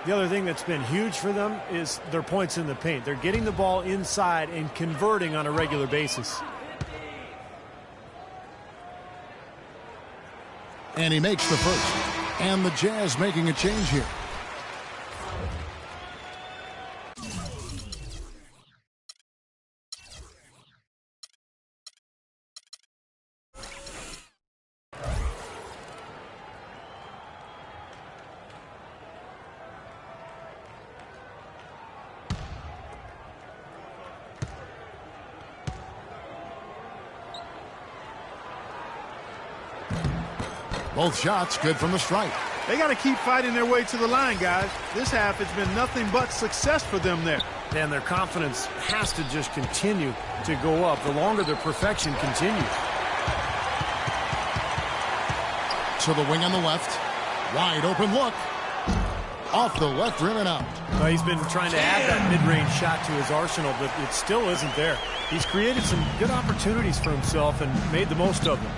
The other thing that's been huge for them is their points in the paint. They're getting the ball inside and converting on a regular basis. And he makes the first. And the Jazz making a change here. Both shots good from the stripe. They got to keep fighting their way to the line, guys. This half has been nothing but success for them there. And their confidence has to just continue to go up the longer their perfection continues. To the wing on the left. Wide open look. Off the left rim and out. Well, he's been trying to add that mid-range shot to his arsenal, but it still isn't there. He's created some good opportunities for himself and made the most of them.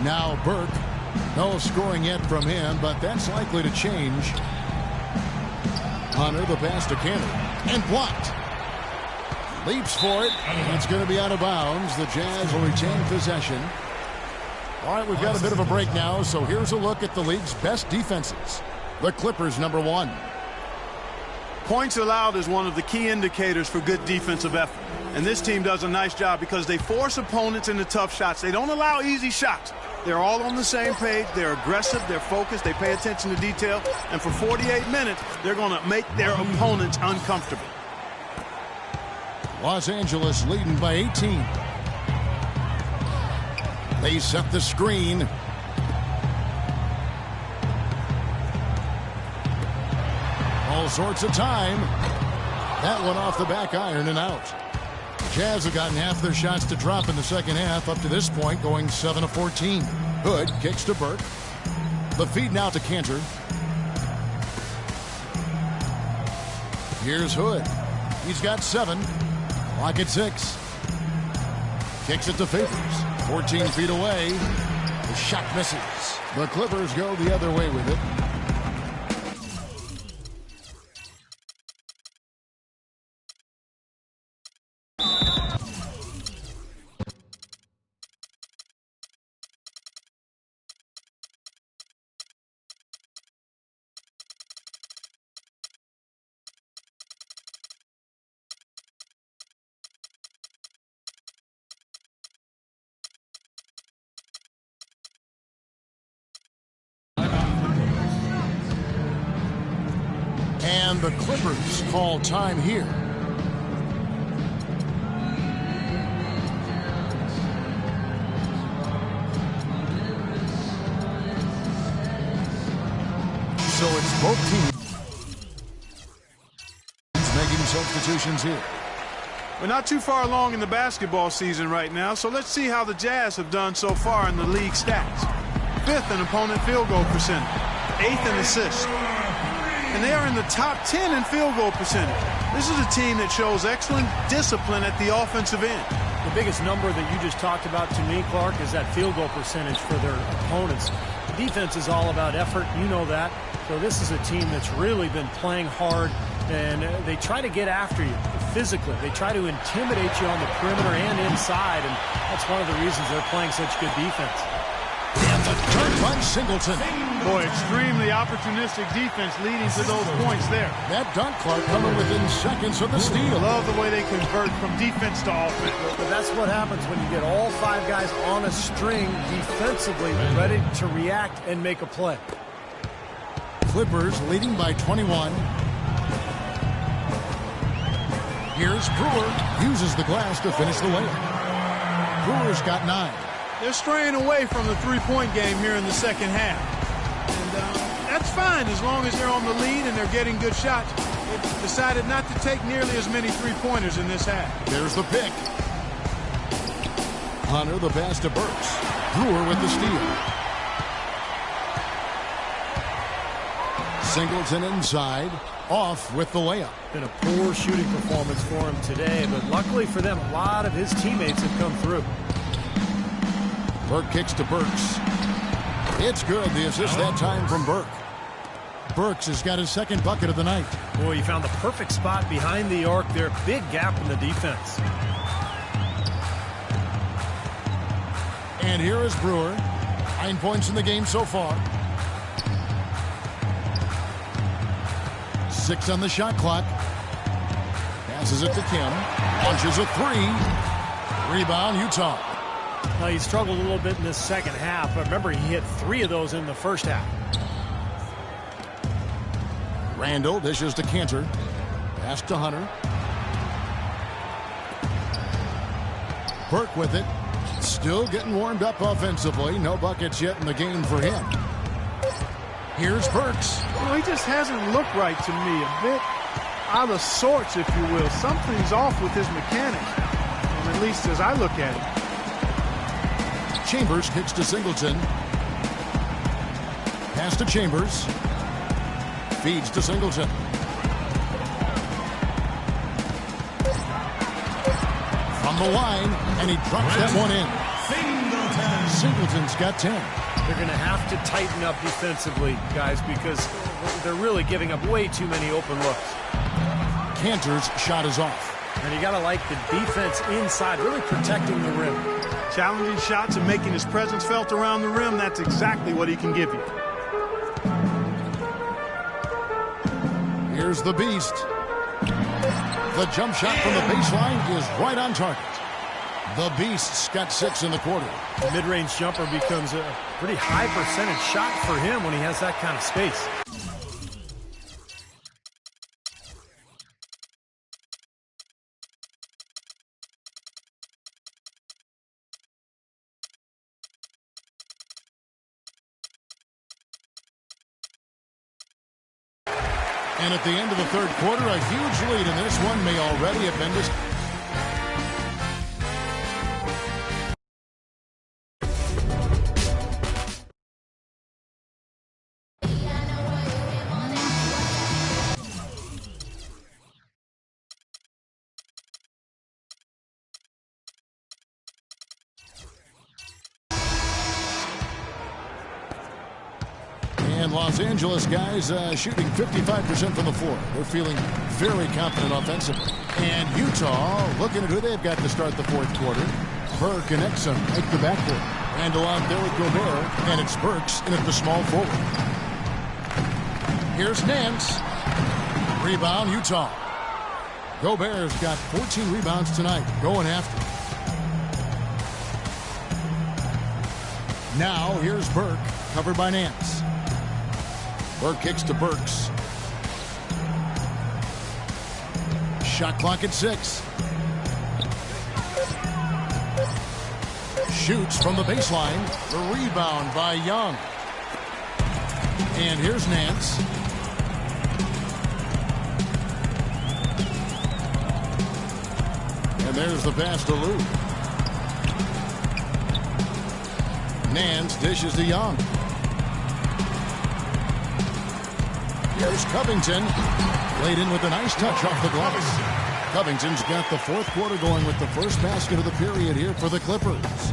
Now Burke. No scoring yet from him, but that's likely to change. Hunter, the pass to Kenny. And blocked. Leaps for it. It's going to be out of bounds. The Jazz will retain possession. All right, we've got a bit of a break now, so here's a look at the league's best defenses. The Clippers, number 1. Points allowed is one of the key indicators for good defensive effort. And this team does a nice job because they force opponents into tough shots. They don't allow easy shots. They're all on the same page. They're aggressive. They're focused. They pay attention to detail. And for 48 minutes, they're going to make their opponents uncomfortable. Los Angeles leading by 18. They set the screen. All sorts of time. That one off the back iron and out. Jazz have gotten half their shots to drop in the second half up to this point, going 7 of 14. Hood kicks to Burke. The feed now to Cantor. Here's Hood. He's got 7. Clock at 6. Kicks it to Favors. 14 feet away. The shot misses. The Clippers go the other way with it. And the Clippers call time here. So it's both teams making substitutions here. We're not too far along in the basketball season right now, so let's see how the Jazz have done so far in the league stats. 5th in opponent field goal percentage, 8th in assists. And they are in the top 10 in field goal percentage. This is a team that shows excellent discipline at the offensive end. The biggest number that you just talked about to me, Clark, is that field goal percentage for their opponents. The defense is all about effort. You know that. So this is a team that's really been playing hard, and they try to get after you physically. They try to intimidate you on the perimeter and inside, and that's one of the reasons they're playing such good defense. And the dunk by Singleton. Boy, extremely opportunistic defense leading to those points there. That dunk, Clark, coming within seconds of the steal. Love the way they convert from defense to offense. But that's what happens when you get all 5 guys on a string defensively, ready to react and make a play. Clippers leading by 21. Here's Brewer. Uses the glass to finish the layup. Brewer's got 9. They're straying away from the three-point game here in the second half. And that's fine as long as they're on the lead and they're getting good shots. They've decided not to take nearly as many three-pointers in this half. There's the pick. Hunter the pass to Burks. Brewer with the steal. Singleton inside. Off with the layup. Been a poor shooting performance for him today, but luckily for them, a lot of his teammates have come through. Burke kicks to Burks. It's good. The assist that time from Burke. Burks has got his 2nd bucket of the night. Boy, he found the perfect spot behind the arc there. Big gap in the defense. And here is Brewer. 9 points in the game so far. 6 on the shot clock. Passes it to Kim. Launches a 3. Rebound, Utah. Now, he struggled a little bit in this second half, but remember, he hit 3 of those in the first half. Randall dishes to Cantor. Pass to Hunter. Burke with it. Still getting warmed up offensively. No buckets yet in the game for him. Here's Burks. Well, he just hasn't looked right to me. A bit out of sorts, if you will. Something's off with his mechanics, at least as I look at it. Chambers kicks to Singleton. Pass to Chambers. Feeds to Singleton. From the line, and he drops that one in. Singleton's got 10. They're going to have to tighten up defensively, guys, because they're really giving up way too many open looks. Cantor's shot is off. And you got to like the defense inside, really protecting the rim. Challenging shots and making his presence felt around the rim, that's exactly what he can give you. Here's the Beast. The jump shot from the baseline is right on target. The Beast's got 6 in the quarter. The mid-range jumper becomes a pretty high percentage shot for him when he has that kind of space. And at the end of the 3rd quarter, a huge lead in this one may already have been discussed. And Los Angeles guys shooting 55% from the floor. They're feeling very confident offensively. And Utah looking at who they've got to start the fourth quarter. Burke and Exum make the backcourt. Randall out there with Gobert. And it's Burks in at the small forward. Here's Nance. Rebound, Utah. Gobert's got 14 rebounds tonight. Going after. Now here's Burke. Covered by Nance. Burke kicks to Burks. Shot clock at 6. Shoots from the baseline. The rebound by Young. And here's Nance. And there's the pass to Lou. Nance dishes to Young. Here's Covington. Laid in with a nice touch off the glass. Covington's got the fourth quarter going with the first basket of the period here for the Clippers.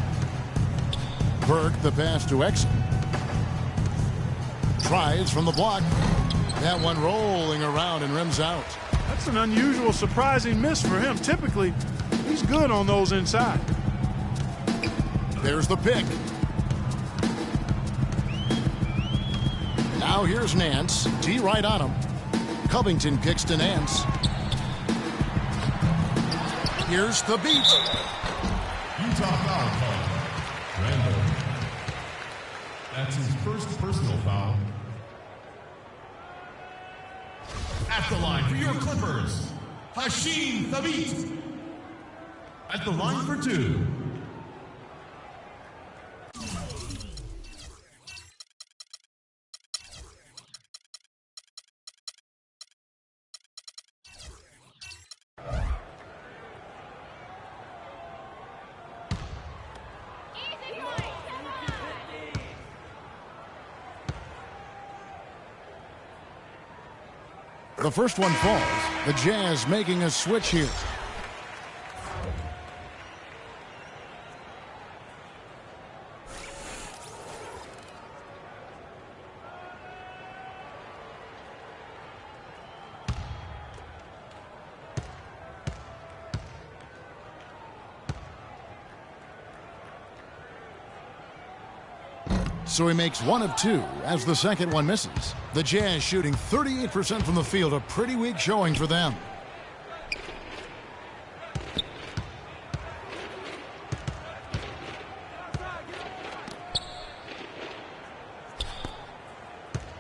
Burke, the pass to Exum. Tries from the block. That one rolling around and rims out. That's an unusual, surprising miss for him. Typically, he's good on those inside. There's the pick. Now here's Nance. T right on him. Covington kicks to Nance. Here's the beat. Utah foul call. Randall. That's his first personal foul. At the line for your Clippers, Hasheem Thabeet. At the line for 2. The first one falls. The Jazz making a switch here. So he makes 1 of 2 as the second one misses. The Jazz shooting 38% from the field, a pretty weak showing for them.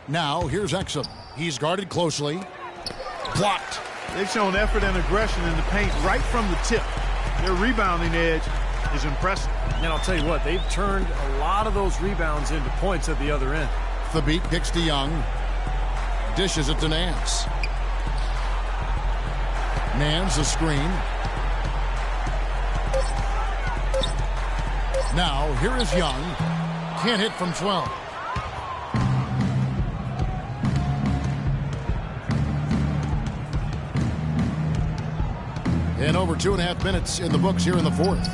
Now here's Exum. He's guarded closely. Blocked. They've shown effort and aggression in the paint right from the tip. Their rebounding edge is impressive. And I'll tell you what, they've turned a lot of those rebounds into points at the other end. Thabeet kicks to Young. Dishes it to Nance. Nance a screen. Now here is Young. Can't hit from 12. And over 2.5 minutes in the books here in the fourth.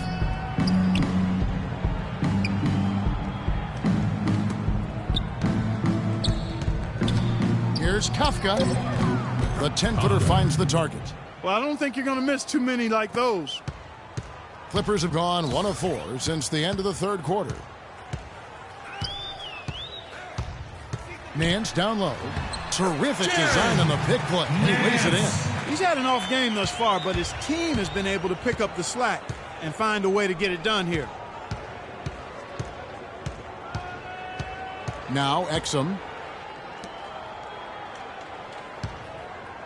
Here's Kafka. The 10-footer finds the target. Well, I don't think you're going to miss too many like those. Clippers have gone 1 of 4 since the end of the third quarter. Nance down low. Terrific design on the pick play. He lays it in. He's had an off game thus far, but his team has been able to pick up the slack and find a way to get it done here. Now Exum.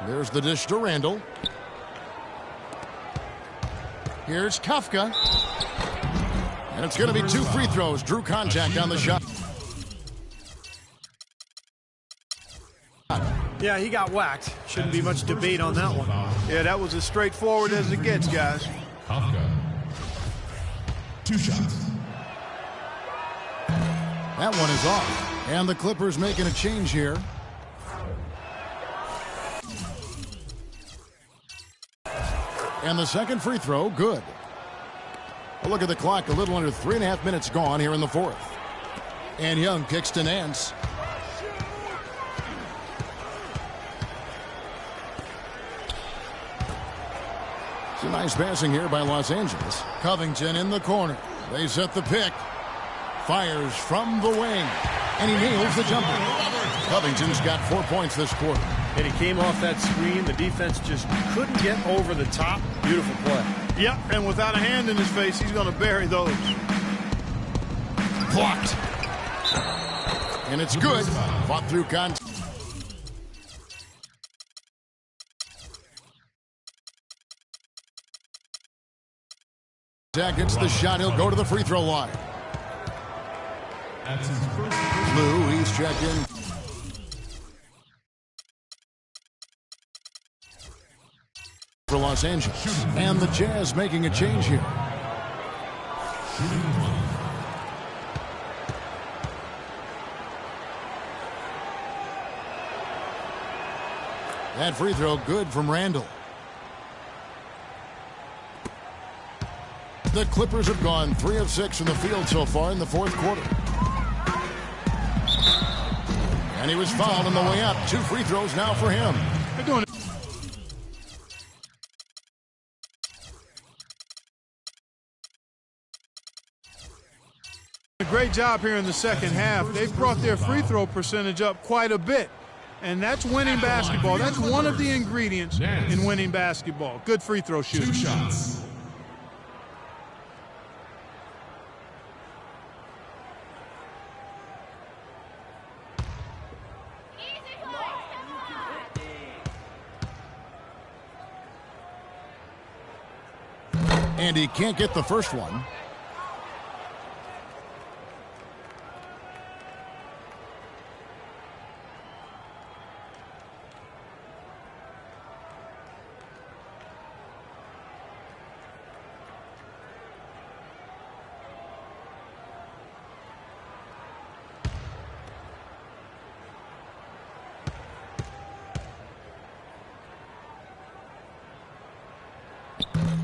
There's the dish to Randall. Here's Kafka. And it's going to be 2 free throws. Drew contact on the shot. Yeah, he got whacked. Shouldn't be much debate on that one. Yeah, that was as straightforward as it gets, guys. Kafka. 2 shots. That one is off. And the Clippers making a change here. And the second free throw, good. A look at the clock, a little under 3.5 minutes gone here in the fourth. And Young kicks to Nance. Nice passing here by Los Angeles. Covington in the corner. They set the pick. Fires from the wing. And he nails the jumper. Covington's got 4 points this quarter. And he came off that screen. The defense just couldn't get over the top. Beautiful play. Yep, and without a hand in his face, he's going to bury those. Blocked. And it's good. Fought through contact. Gets the shot. He'll go to the free throw line. That's his first. Lou, he's checked in. For Los Angeles. And the Jazz making a change here. That free throw good from Randall. The Clippers have gone 3 of 6 from the field so far in the fourth quarter. And he was fouled on the way up. 2 free throws now for him. They're doing it. A great job here in the second half. They've brought their free throw percentage up quite a bit. And that's winning basketball. That's one of the ingredients in winning basketball. Good free throw shooting. 2 shots. And he can't get the first one.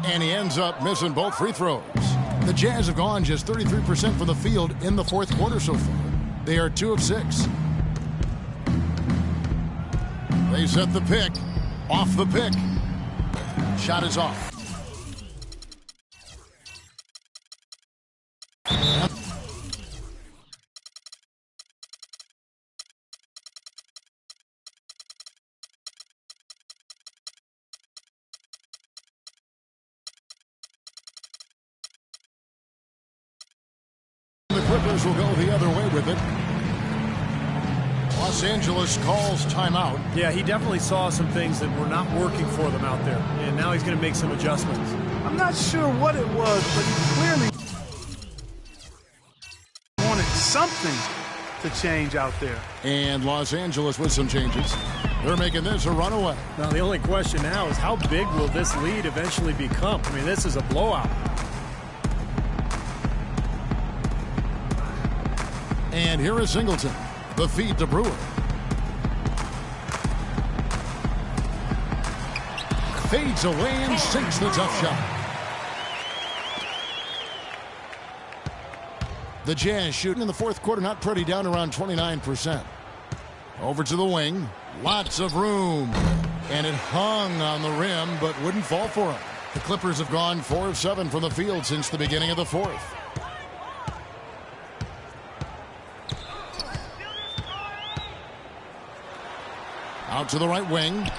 And he ends up missing both free throws. The Jazz have gone just 33% from the field in the fourth quarter so far. They are 2 of 6. They set the pick. Off the pick. Shot is off. The Clippers will go the other way with it. Los Angeles calls timeout. Yeah, he definitely saw some things that were not working for them out there. And now he's going to make some adjustments. I'm not sure what it was, but he clearly wanted something to change out there. And Los Angeles with some changes. They're making this a runaway. Now, the only question now is how big will this lead eventually become? I mean, this is a blowout. And here is Singleton. The feed to Brewer. Fades away and sinks the tough shot. The Jazz shooting in the fourth quarter, not pretty, down around 29%. Over to the wing. Lots of room. And it hung on the rim, but wouldn't fall for him. The Clippers have gone 4 of 7 from the field since the beginning of the fourth. Out to the right wing.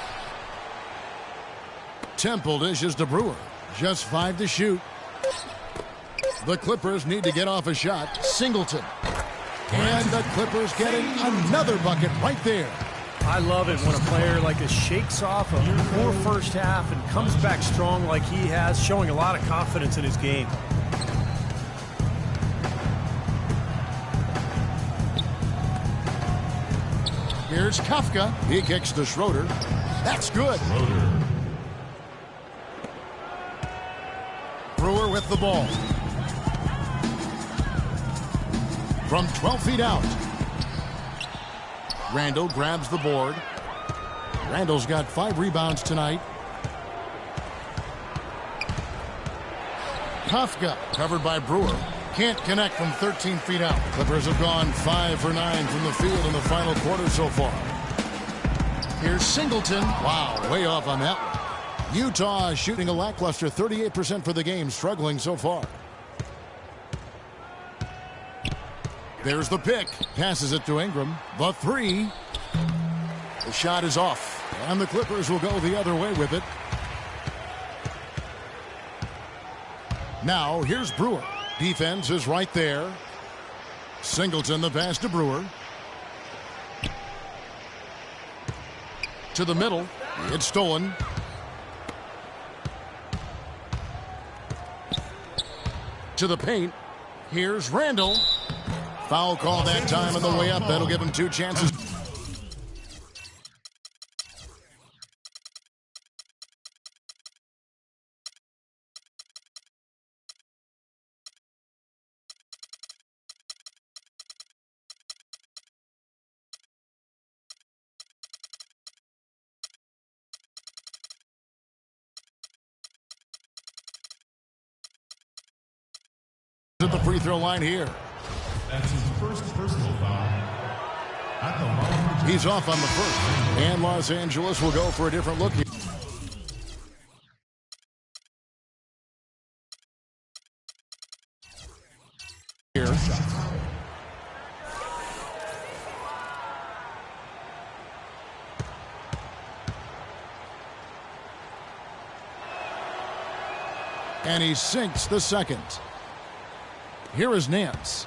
Temple dishes to Brewer. Just 5 to shoot. The Clippers need to get off a shot. Singleton. And the Clippers getting another bucket right there. I love it when a player like this shakes off a poor first half and comes back strong like he has, showing a lot of confidence in his game. Here's Kafka. He kicks to Schroeder. That's good. Brewer with the ball. From 12 feet out. Randall grabs the board. Randall's got 5 rebounds tonight. Kafka covered by Brewer. Can't connect from 13 feet out. Clippers have gone 5 for 9 from the field in the final quarter so far. Here's Singleton. Wow, way off on that one. Utah shooting a lackluster 38% for the game, struggling so far. There's the pick. Passes it to Ingram. The three. The shot is off. And the Clippers will go the other way with it. Now, here's Brewer. Defense is right there. Singleton the pass to Brewer. To the middle. It's stolen. To the paint. Here's Randall. Foul call that time on the way up. That'll give him 2 chances. At the free throw line here. That's his first personal foul. At the line. He's off on the first. And Los Angeles will go for a different look here. And he sinks the second. Here is Nance.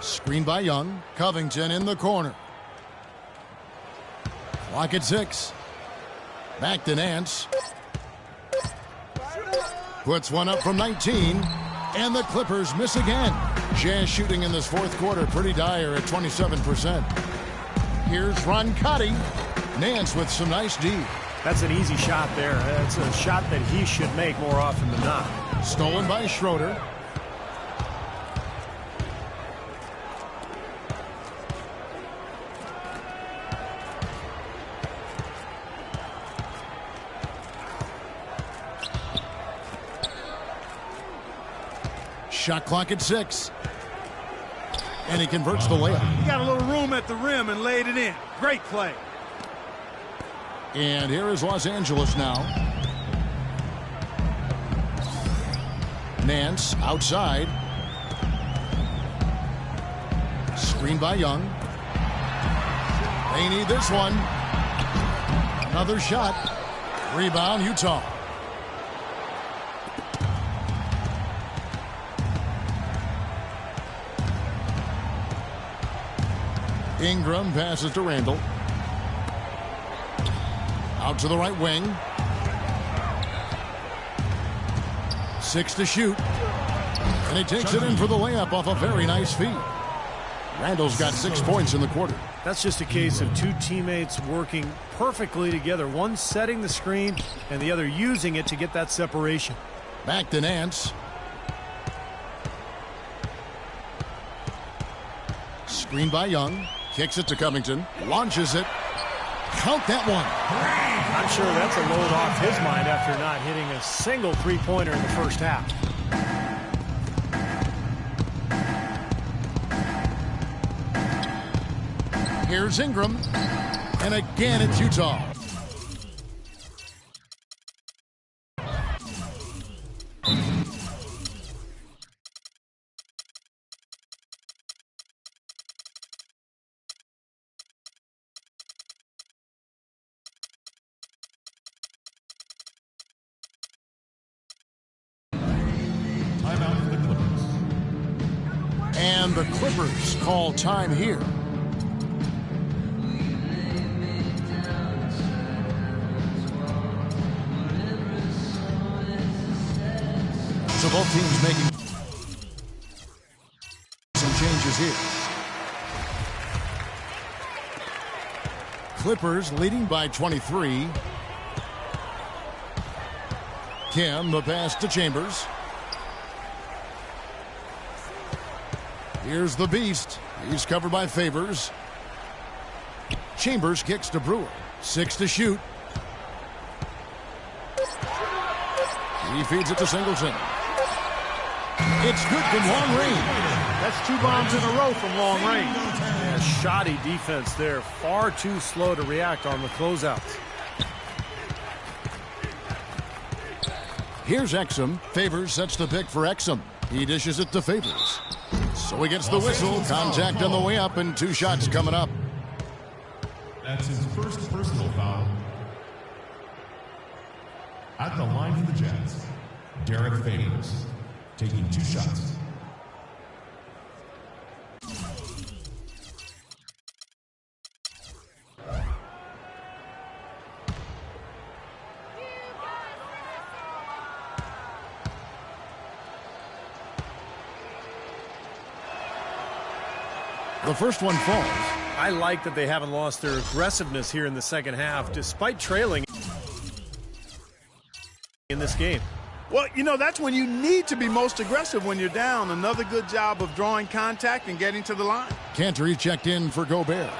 Screen by Young. Covington in the corner. Clock at 6. Back to Nance. Puts one up from 19. And the Clippers miss again. Jazz shooting in this fourth quarter pretty dire at 27%. Here's Roncati. Nance with some nice D. That's an easy shot there. That's a shot that he should make more often than not. Stolen by Schroeder. Shot clock at 6. And he converts the layup. He got a little room at the rim and laid it in. Great play. And here is Los Angeles now. Nance outside. Screen by Young. They need this one. Another shot. Rebound, Utah. Ingram passes to Randall. Out to the right wing. 6 to shoot. And he takes it in for the layup off a very nice feed. Randall's got 6 points in the quarter. That's just a case of 2 teammates working perfectly together. One setting the screen and the other using it to get that separation. Back to Nance. Screen by Young. Kicks it to Covington. Launches it. Count that one. I'm sure that's a load off his mind after not hitting a single three-pointer in the first half. Here's Ingram. And again, it's Utah. And the Clippers call time here. So both teams making some changes here. Clippers leading by 23. Kim, the pass to Chambers. Here's the Beast. He's covered by Favors. Chambers kicks to Brewer. 6 to shoot. He feeds it to Singleton. It's good from long range. That's 2 bombs in a row from long range. Yeah, shoddy defense there. Far too slow to react on the closeouts. Here's Exum. Favors sets the pick for Exum. He dishes it to Favors. So he gets the whistle. Contact on the way up and 2 shots coming up. That's his first personal foul. At the line for the Jazz, Derek Favors, taking 2 shots. The first one falls. I like that they haven't lost their aggressiveness here in the second half, despite trailing in this game. Well, you know, that's when you need to be most aggressive when you're down. Another good job of drawing contact and getting to the line. Cantor checked in for Gobert.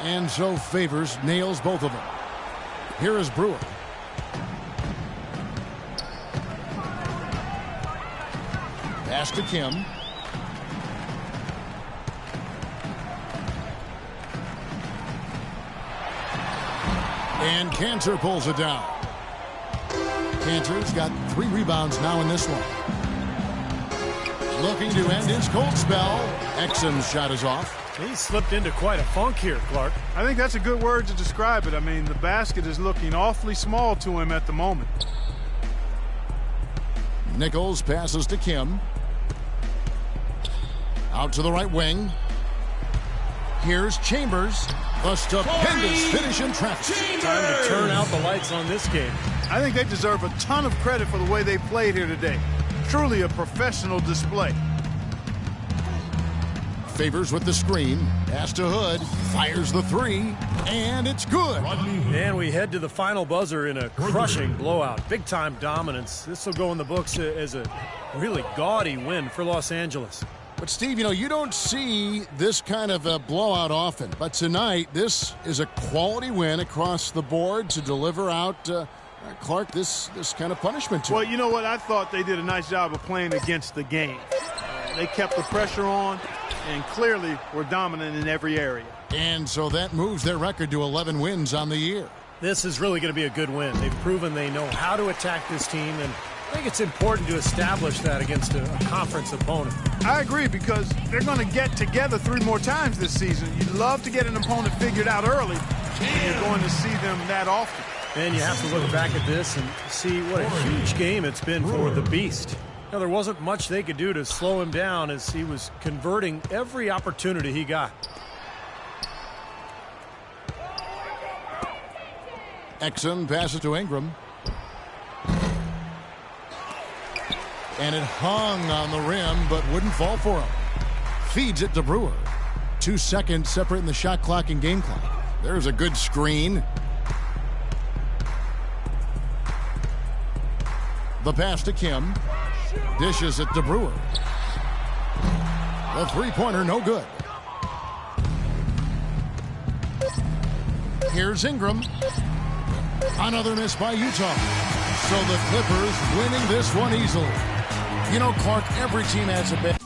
And so Favors nails both of them. Here is Brewer. Pass to Kim. And Cantor pulls it down. Cantor's got 3 rebounds now in this one. Looking to end his cold spell. Exum's shot is off. He slipped into quite a funk here, Clark. I think that's a good word to describe it. I mean, the basket is looking awfully small to him at the moment. Nichols passes to Kim. Out to the right wing. Here's Chambers. The stupendous finish in traffic. Time to turn out the lights on this game. I think they deserve a ton of credit for the way they played here today. Truly a professional display. Favors with the screen. Pass to Hood. Fires the 3. And it's good. And we head to the final buzzer in a crushing blowout. Big-time dominance. This will go in the books as a really gaudy win for Los Angeles. But, Steve, you know, you don't see this kind of a blowout often. But tonight, this is a quality win across the board to deliver out, Clark, this kind of punishment to Well, him. you know what? I thought they did a nice job of playing against the game. They kept the pressure on and clearly were dominant in every area. And so that moves their record to 11 wins on the year. This is really going to be a good win. They've proven they know how to attack this team, and I think it's important to establish that against a conference opponent. I agree, because they're going to get together 3 more times this season. You'd love to get an opponent figured out early, and you're going to see them that often. And you have to look back at this and see what a huge game it's been for the Beast. Now, there wasn't much they could do to slow him down as he was converting every opportunity he got. Exum passes to Ingram. And it hung on the rim, but wouldn't fall for him. Feeds it to Brewer. 2 seconds separating the shot clock and game clock. There's a good screen. The pass to Kim. Dishes it to Brewer. The 3-pointer, no good. Here's Ingram. Another miss by Utah. So the Clippers winning this one easily. You know, Clark, every team has a bad...